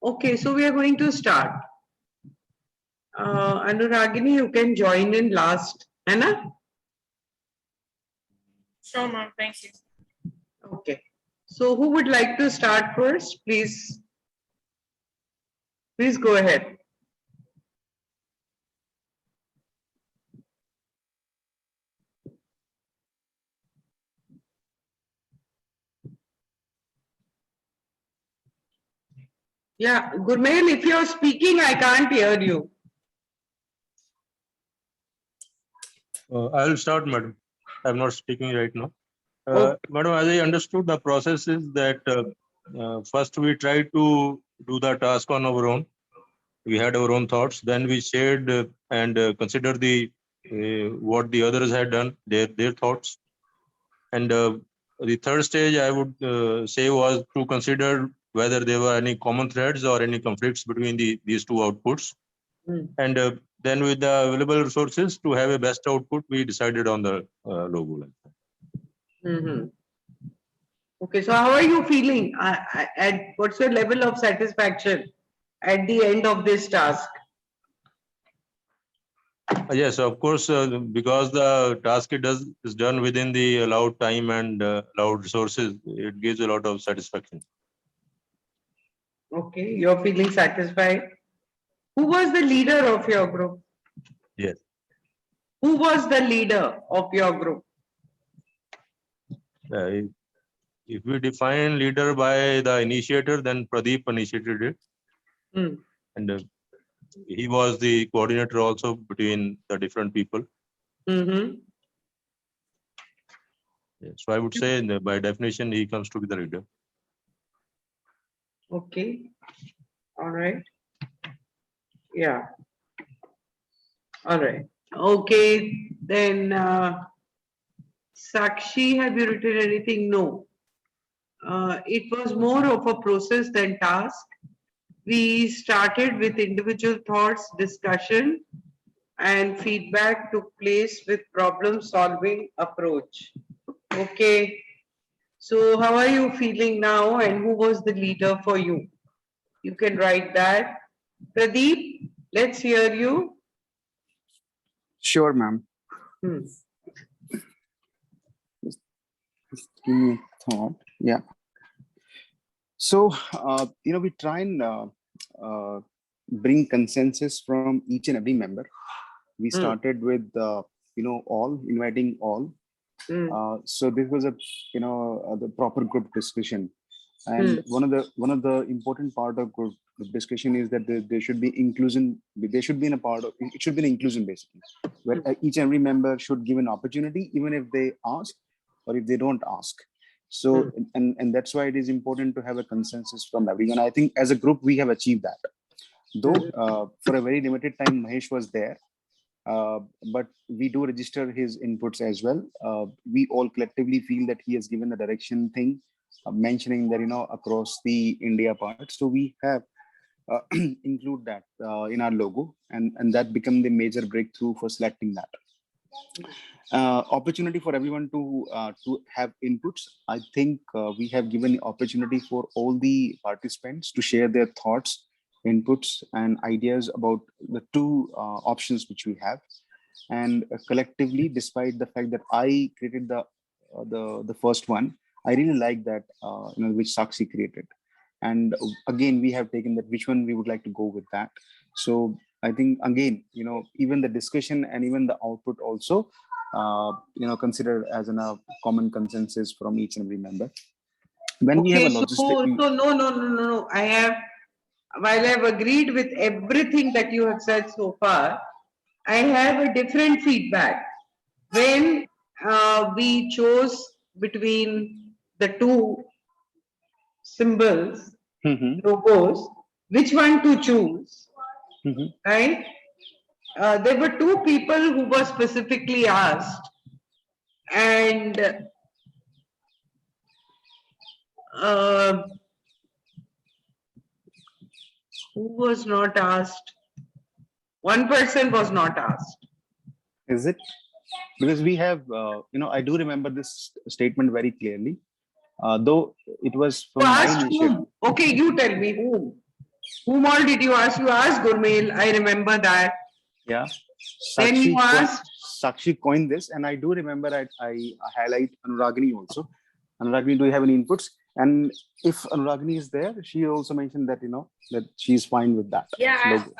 Okay, so we are going to start. Anuragini, you can join in last, Anna? Sure, ma'am. Thank you. Okay. So who would like to start first? Please. Please go ahead. Yeah, Gurmail, if you're speaking, I can't hear you. I'll start, madam. I'm not speaking right now. Okay. Madam, as I understood, the process is that first we try to do the task on our own. We had our own thoughts. Then we shared and considered what the others had done, their thoughts. And the third stage, I would say, was to consider whether there were any common threads or any conflicts between these two outputs. And then with the available resources to have a best output, we decided on the logo. Okay, so how are you feeling? At what's your level of satisfaction at the end of this task? Yes, of course, because the task is done within the allowed time and allowed resources, it gives a lot of satisfaction. Okay, you're feeling satisfied. Who was the leader of your group? Yes. Who was the leader of your group? If we define leader by the initiator, then Pradeep initiated it. And he was the coordinator also between the different people. So I would say by definition, he comes to be the leader. Okay. All right. Yeah. All right. Okay. Then, Sakshi, have you written anything? No. It was more of a process than task. We started with individual thoughts, discussion, and feedback took place with problem solving approach. Okay. So how are you feeling now and who was the leader for you? You can write that. Pradeep, let's hear you. Sure, ma'am. Just give me a thought. Yeah. So, we try and bring consensus from each and every member. We started with, inviting all. So this was the proper group discussion. And one of the important part of group discussion is that there should be inclusion. There should be it should be an inclusion basically, where each and every member should give an opportunity, even if they ask or if they don't ask. So and that's why it is important to have a consensus from everyone. I think as a group we have achieved that. Though for a very limited time Mahesh was there, but we do register his inputs as well. We all collectively feel that he has given the direction thing, mentioning that, across the India part. So we have include that in our logo, and that become the major breakthrough for selecting that. Opportunity for everyone to have inputs. I think we have given opportunity for all the participants to share their thoughts, inputs, and ideas about the two options which we have. And collectively, despite the fact that I created the first one, I really like that which Sakshi created. And again, we have taken that which one we would like to go with that. So I think again, even the discussion and even the output also, considered as a common consensus from each and every member. When we have a Okay, so logistic, no. While I've agreed with everything that you have said so far, I have a different feedback. When we chose between the two symbols, Mhm, logos, which one to choose, mhm. right? There were two people who were specifically asked, and uh, who was not asked? One person was not asked. Is it? Because we have, I do remember this statement very clearly, though it was You from my asked initiative. whom? Okay, you tell me whom. Whom all did you ask? You asked Gurmail. I remember that. Yeah. Then you asked. Sakshi coined this, and I do remember I highlight Anuragini also. Anuragini, do you have any inputs? And if Anuragini is there, she also mentioned that that she's fine with that. Yeah, logo.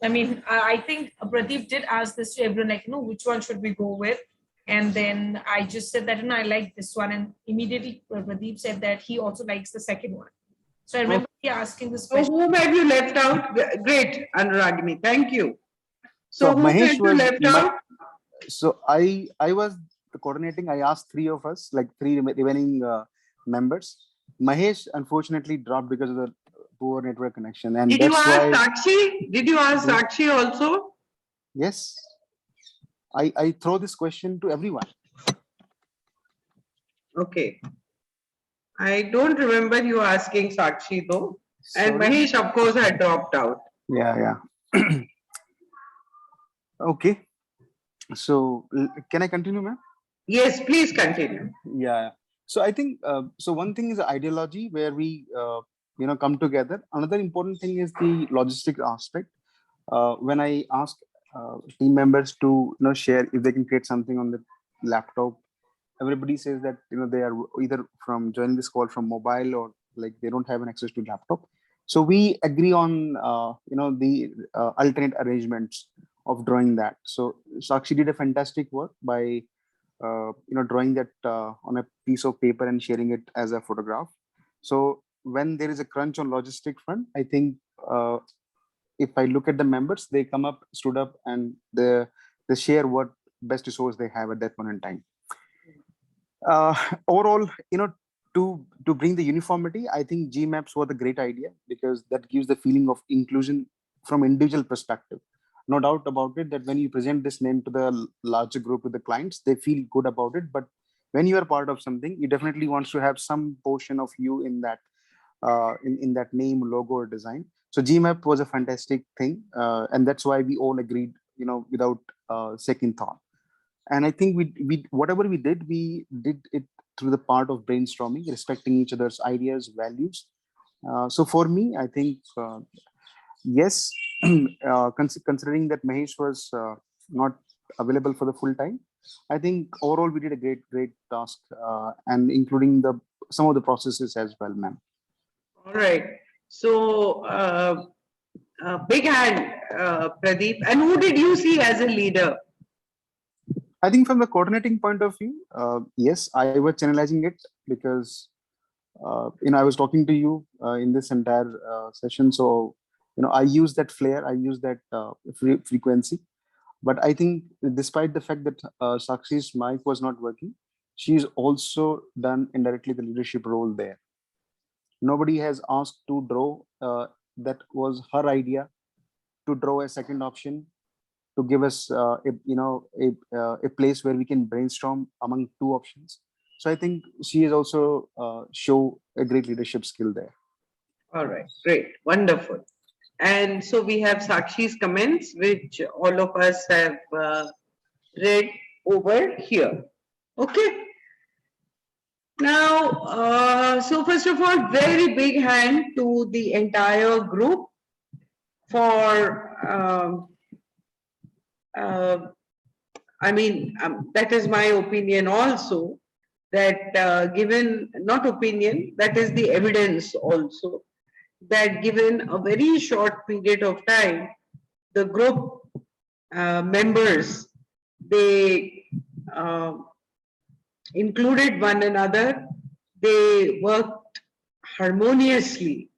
I think Pradeep did ask this to everyone, like, which one should we go with? And then I just said that, I like this one. And immediately Pradeep said that he also likes the second one. So I remember he asking this So question. whom have you left out? Great, Anuragini. Thank you. So So whom have Mahesh you was left out? So I was coordinating. I asked three of us, like three remaining members. Mahesh unfortunately dropped because of the poor network connection, and Did you that's ask why. Sakshi? Did you ask Yes. Sakshi also? Yes, I throw this question to everyone. Okay. I don't remember you asking Sakshi though. And Sorry. Mahesh, of course, had dropped out. Yeah. Okay. So can I continue, ma'am? Yes, please continue. Yeah. So I think so. One thing is ideology, where we come together. Another important thing is the logistic aspect. When I ask team members to share if they can create something on the laptop, everybody says that they are either from joining this call from mobile, or like they don't have an access to laptop. So we agree on the alternate arrangements of drawing that. So Sakshi did a fantastic work by drawing that on a piece of paper and sharing it as a photograph. So when there is a crunch on logistic front, I think if I look at the members, they stood up, and they share what best resource they have at that point in time. Overall, to bring the uniformity, I think GMAPs was a great idea, because that gives the feeling of inclusion from individual perspective. No doubt about it that when you present this name to the larger group of the clients, they feel good about it. But when you are part of something, you definitely want to have some portion of you in that in that name, logo, or design. So GMAP was a fantastic thing, and that's why we all agreed, without second thought. And I think we whatever we did it through the part of brainstorming, respecting each other's ideas, values. So for me, I think yes, considering that Mahesh was not available for the full time, I think overall we did a great task, and including some of the processes as well, ma'am. All right. So, big hand, Pradeep. And who did you see as a leader? I think from the coordinating point of view, yes, I was channelizing it, because I was talking to you in this entire session. So I use that flair, I use that frequency. But I think despite the fact that Sakshi's mic was not working, she's also done indirectly the leadership role there. Nobody has asked to draw. That was her idea, to draw a second option, to give us a place where we can brainstorm among two options. So I think she is also show a great leadership skill there. All right, great, wonderful. And so we have Sakshi's comments, which all of us have read over here. Okay. Now, so first of all, very big hand to the entire group for, that is my opinion also, that given, not opinion, that is the evidence also, that given a very short period of time, the group members, they included one another, they worked harmoniously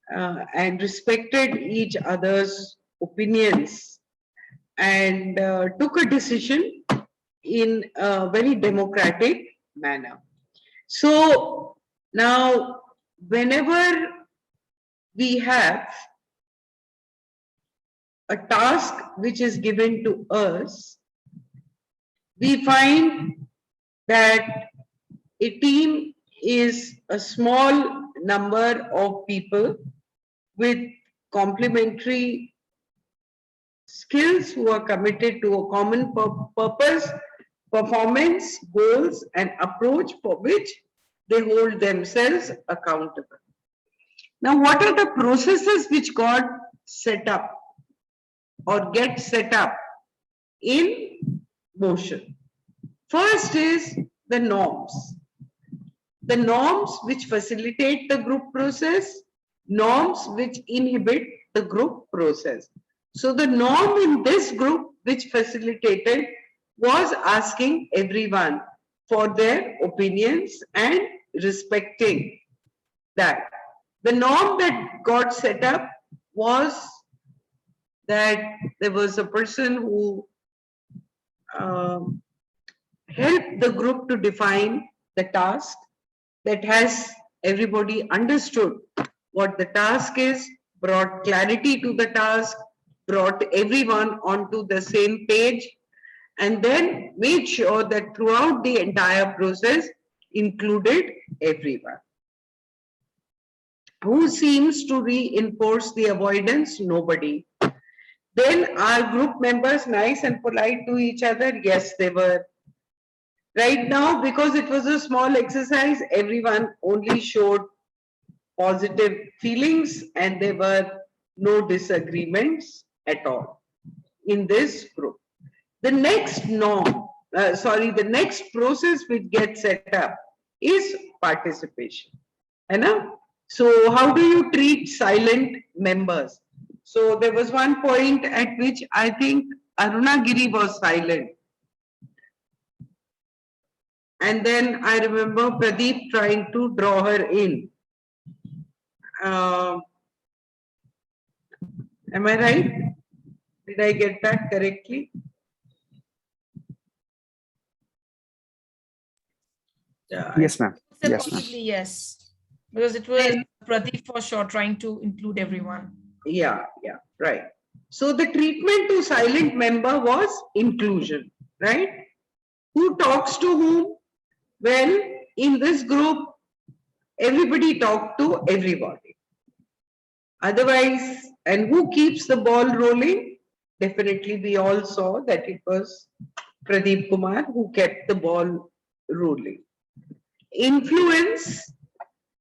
and respected each other's opinions and took a decision in a very democratic manner. So now, whenever we have a task which is given to us, we find that a team is a small number of people with complementary skills who are committed to a common purpose, performance, goals, and approach for which they hold themselves accountable. Now, what are the processes which got set up or get set up in motion? First is the norms. The norms which facilitate the group process, norms which inhibit the group process. So the norm in this group which facilitated was asking everyone for their opinions and respecting that. The norm that got set up was that there was a person who helped the group to define the task, that has everybody understood what the task is, brought clarity to the task, brought everyone onto the same page, and then made sure that throughout the entire process included everyone. Who seems to reinforce the avoidance? Nobody. Then our group members nice and polite to each other? Yes, they were. Right now, because it was a small exercise, everyone only showed positive feelings and there were no disagreements at all in this group. The next the next process which gets set up is participation. So how do you treat silent members? So there was one point at which I think Arunagiri was silent. And then I remember Pradeep trying to draw her in. Am I right? Did I get that correctly? Yeah. Yes, ma'am. Say Yes, ma'am. possibly yes, because it was Pradeep for sure trying to include everyone. Yeah, right. So the treatment to silent member was inclusion, right? Who talks to whom? Well, in this group, everybody talked to everybody. Otherwise, and who keeps the ball rolling? Definitely, we all saw that it was Pradeep Kumar who kept the ball rolling. Influence.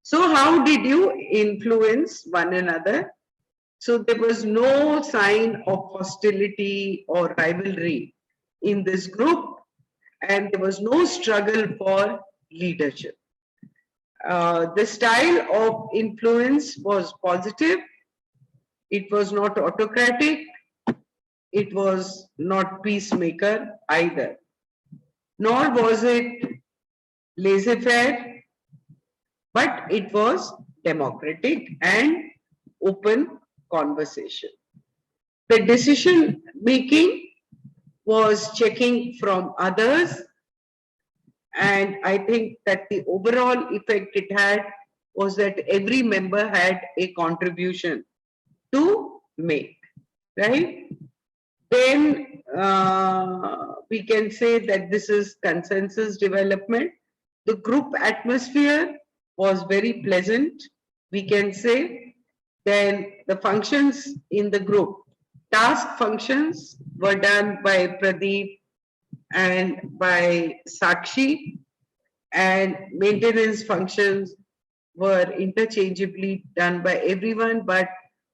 So how did you influence one another? So there was no sign of hostility or rivalry in this group, and there was no struggle for leadership. The style of influence was positive. It was not autocratic. It was not peacemaker either. Nor was it laissez-faire, but it was democratic and open conversation. The decision making was checking from others, and I think that the overall effect it had was that every member had a contribution to make, right? Then we can say that this is consensus development. The group atmosphere was very pleasant, we can say. Then the functions in the group. Task functions were done by Pradeep and by Sakshi, and maintenance functions were interchangeably done by everyone, but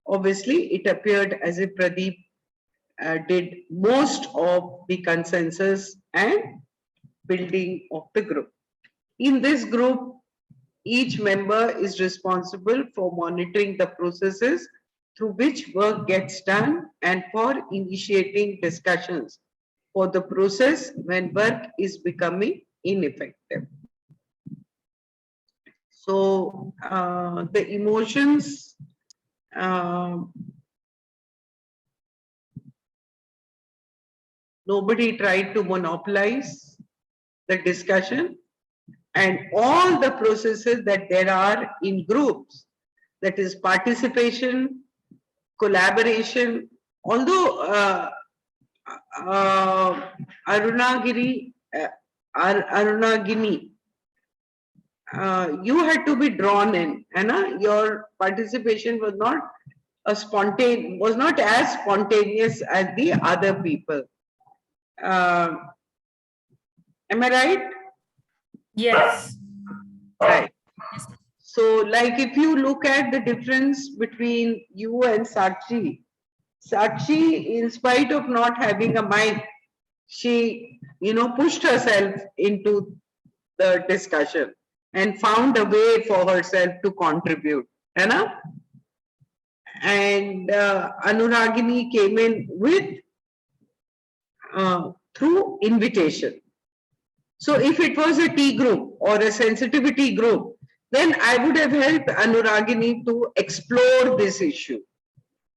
obviously it appeared as if Pradeep did most of the consensus and building of the group. In this group, each member is responsible for monitoring the processes through which work gets done and for initiating discussions for the process when work is becoming ineffective. So the emotions nobody tried to monopolize the discussion, and all the processes that there are in groups, that is participation, collaboration, although Arunagiri, Arunagini, you had to be drawn in, and your participation was not was not as spontaneous as the other people. Am I right? Yes. Right. So, like if you look at the difference between you and Sakshi, Sakshi, in spite of not having a mic, she, pushed herself into the discussion and found a way for herself to contribute. And Anuragini came in with through invitation. So if it was a T group or a sensitivity group, then I would have helped Anuragini to explore this issue.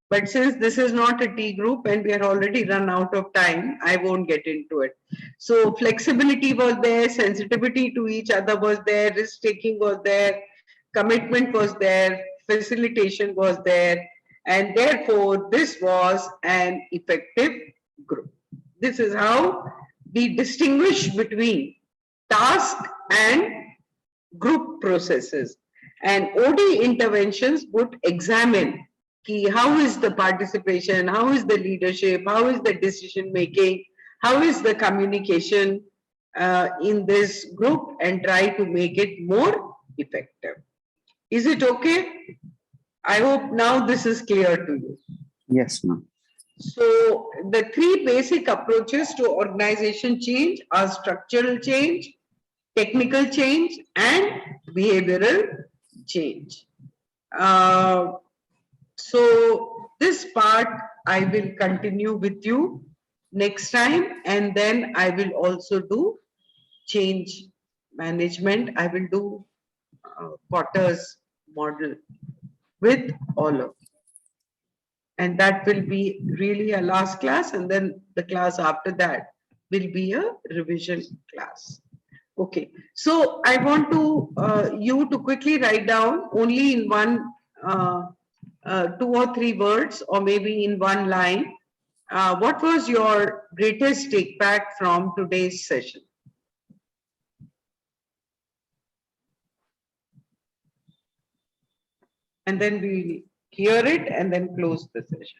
But since this is not a T group and we are already run out of time, I won't get into it. So flexibility was there, sensitivity to each other was there, risk taking was there, commitment was there, facilitation was there, and therefore this was an effective group. This is how we distinguish between task and group processes. And OD interventions would examine how is the participation, how is the leadership, how is the decision making, how is the communication in this group, and try to make it more effective. Is it okay? I hope now this is clear to you. Yes, ma'am. So the three basic approaches to organization change are structural change, technical change, and behavioral change. So this part I will continue with you next time, and then I will also do change management. I will do Potter's model with all of you. And that will be really a last class, and then the class after that will be a revision class. Okay, so I want to you to quickly write down only in one, 2 or 3 words, or maybe in one line, what was your greatest take back from today's session? And then we hear it and then close the session.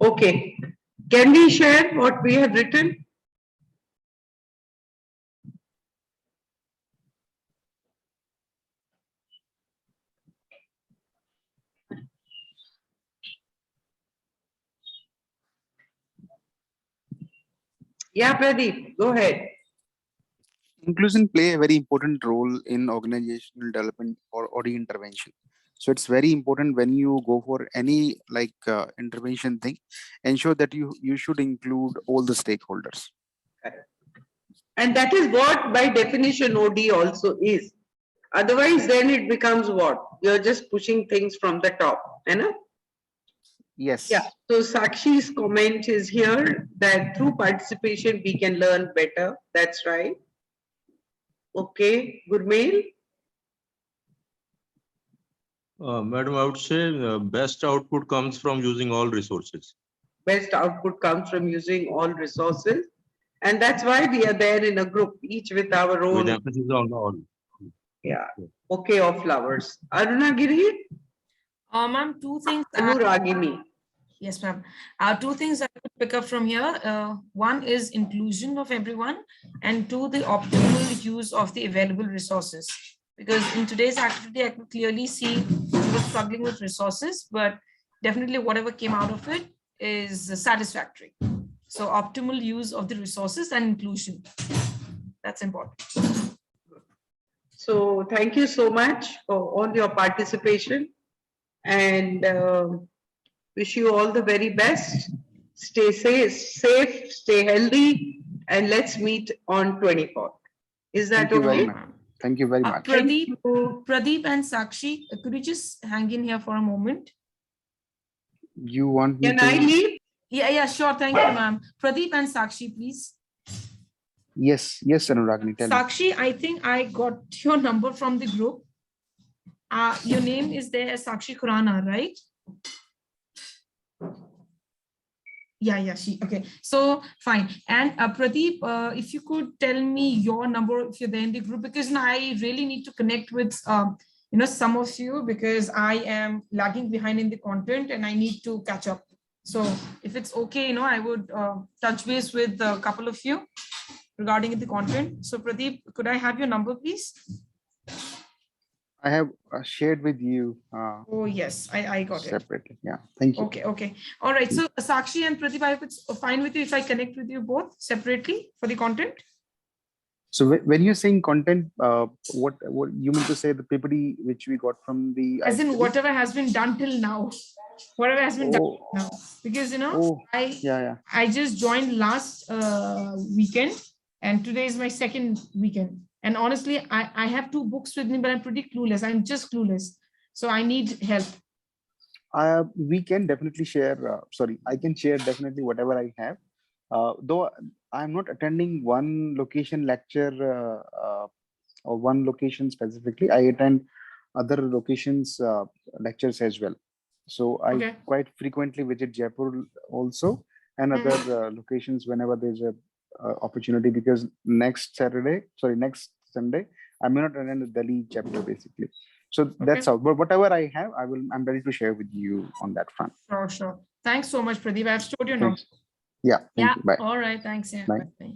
Okay, can we share what we have written? Yeah, Pradeep, go ahead. Inclusion play a very important role in organizational development or OD intervention. So it's very important when you go for any intervention thing, ensure that you should include all the stakeholders. Correct. And that is what by definition OD also is. Otherwise, then it becomes what? You're just pushing things from the top, you know? Yes. Yeah. So Sakshi's comment is here that through participation, we can learn better. That's right. Okay, Gurmail? Madam, I would say best output comes from using all resources. Best output comes from using all resources. And that's why we are there in a group, each with our With own, emphasis on all. yeah, okay of flowers. Arunagiri? Ma'am, two things. Anuragini. Yes, ma'am. Two things I could pick up from here. One is inclusion of everyone, and two, the optimal use of the available resources. Because in today's activity, I could clearly see we were struggling with resources, but definitely whatever came out of it is satisfactory. So optimal use of the resources and inclusion. That's important. So thank you so much for all your participation and wish you all the very best. Stay safe, stay healthy, and let's meet on 24th. Is that Thank you very okay? much. Thank you very much. Pradeep and Sakshi, could you just hang in here for a moment? You want me Can to? I leave? Yeah, sure. Thank you, ma'am. Pradeep and Sakshi, please. Yes, Anuragini, tell me. Sakshi, I think I got your number from the group. Your name is there as Sakshi Khurana, right? Yeah, okay. So fine. And Pradeep, if you could tell me your number if you're there in the group, because now I really need to connect with some of you because I am lagging behind in the content and I need to catch up. So if it's okay, I would touch base with a couple of you regarding the content. So Pradeep, could I have your number, please? I have shared with you Oh, yes, I got it. separately. Yeah, thank you. Okay. All right. So Sakshi and Pradeep, I it's fine with you if I connect with you both separately for the content? So when you're saying content, what you mean to say the PPT which we got from the As in ICT? whatever has been done till now. Whatever has been done Oh, now. Because, oh, I yeah. just joined last weekend and today is my second weekend. And honestly, I have 2 books with me, but I'm pretty clueless. I'm just clueless. So I need help. We can definitely share. I can share definitely whatever I have. Though I'm not attending one location lecture or one location specifically, I attend other locations lectures as well. So I quite frequently visit Jaipur also and other locations whenever there's a opportunity, because next Sunday, I may not attend the Delhi chapter basically. So that's how, but whatever I have, I'm ready to share with you on that front. Sure. Thanks so much, Pradeep. I've stored your number. Yeah. Thank you. Bye. All right. Thanks. Yeah. Bye. Bye.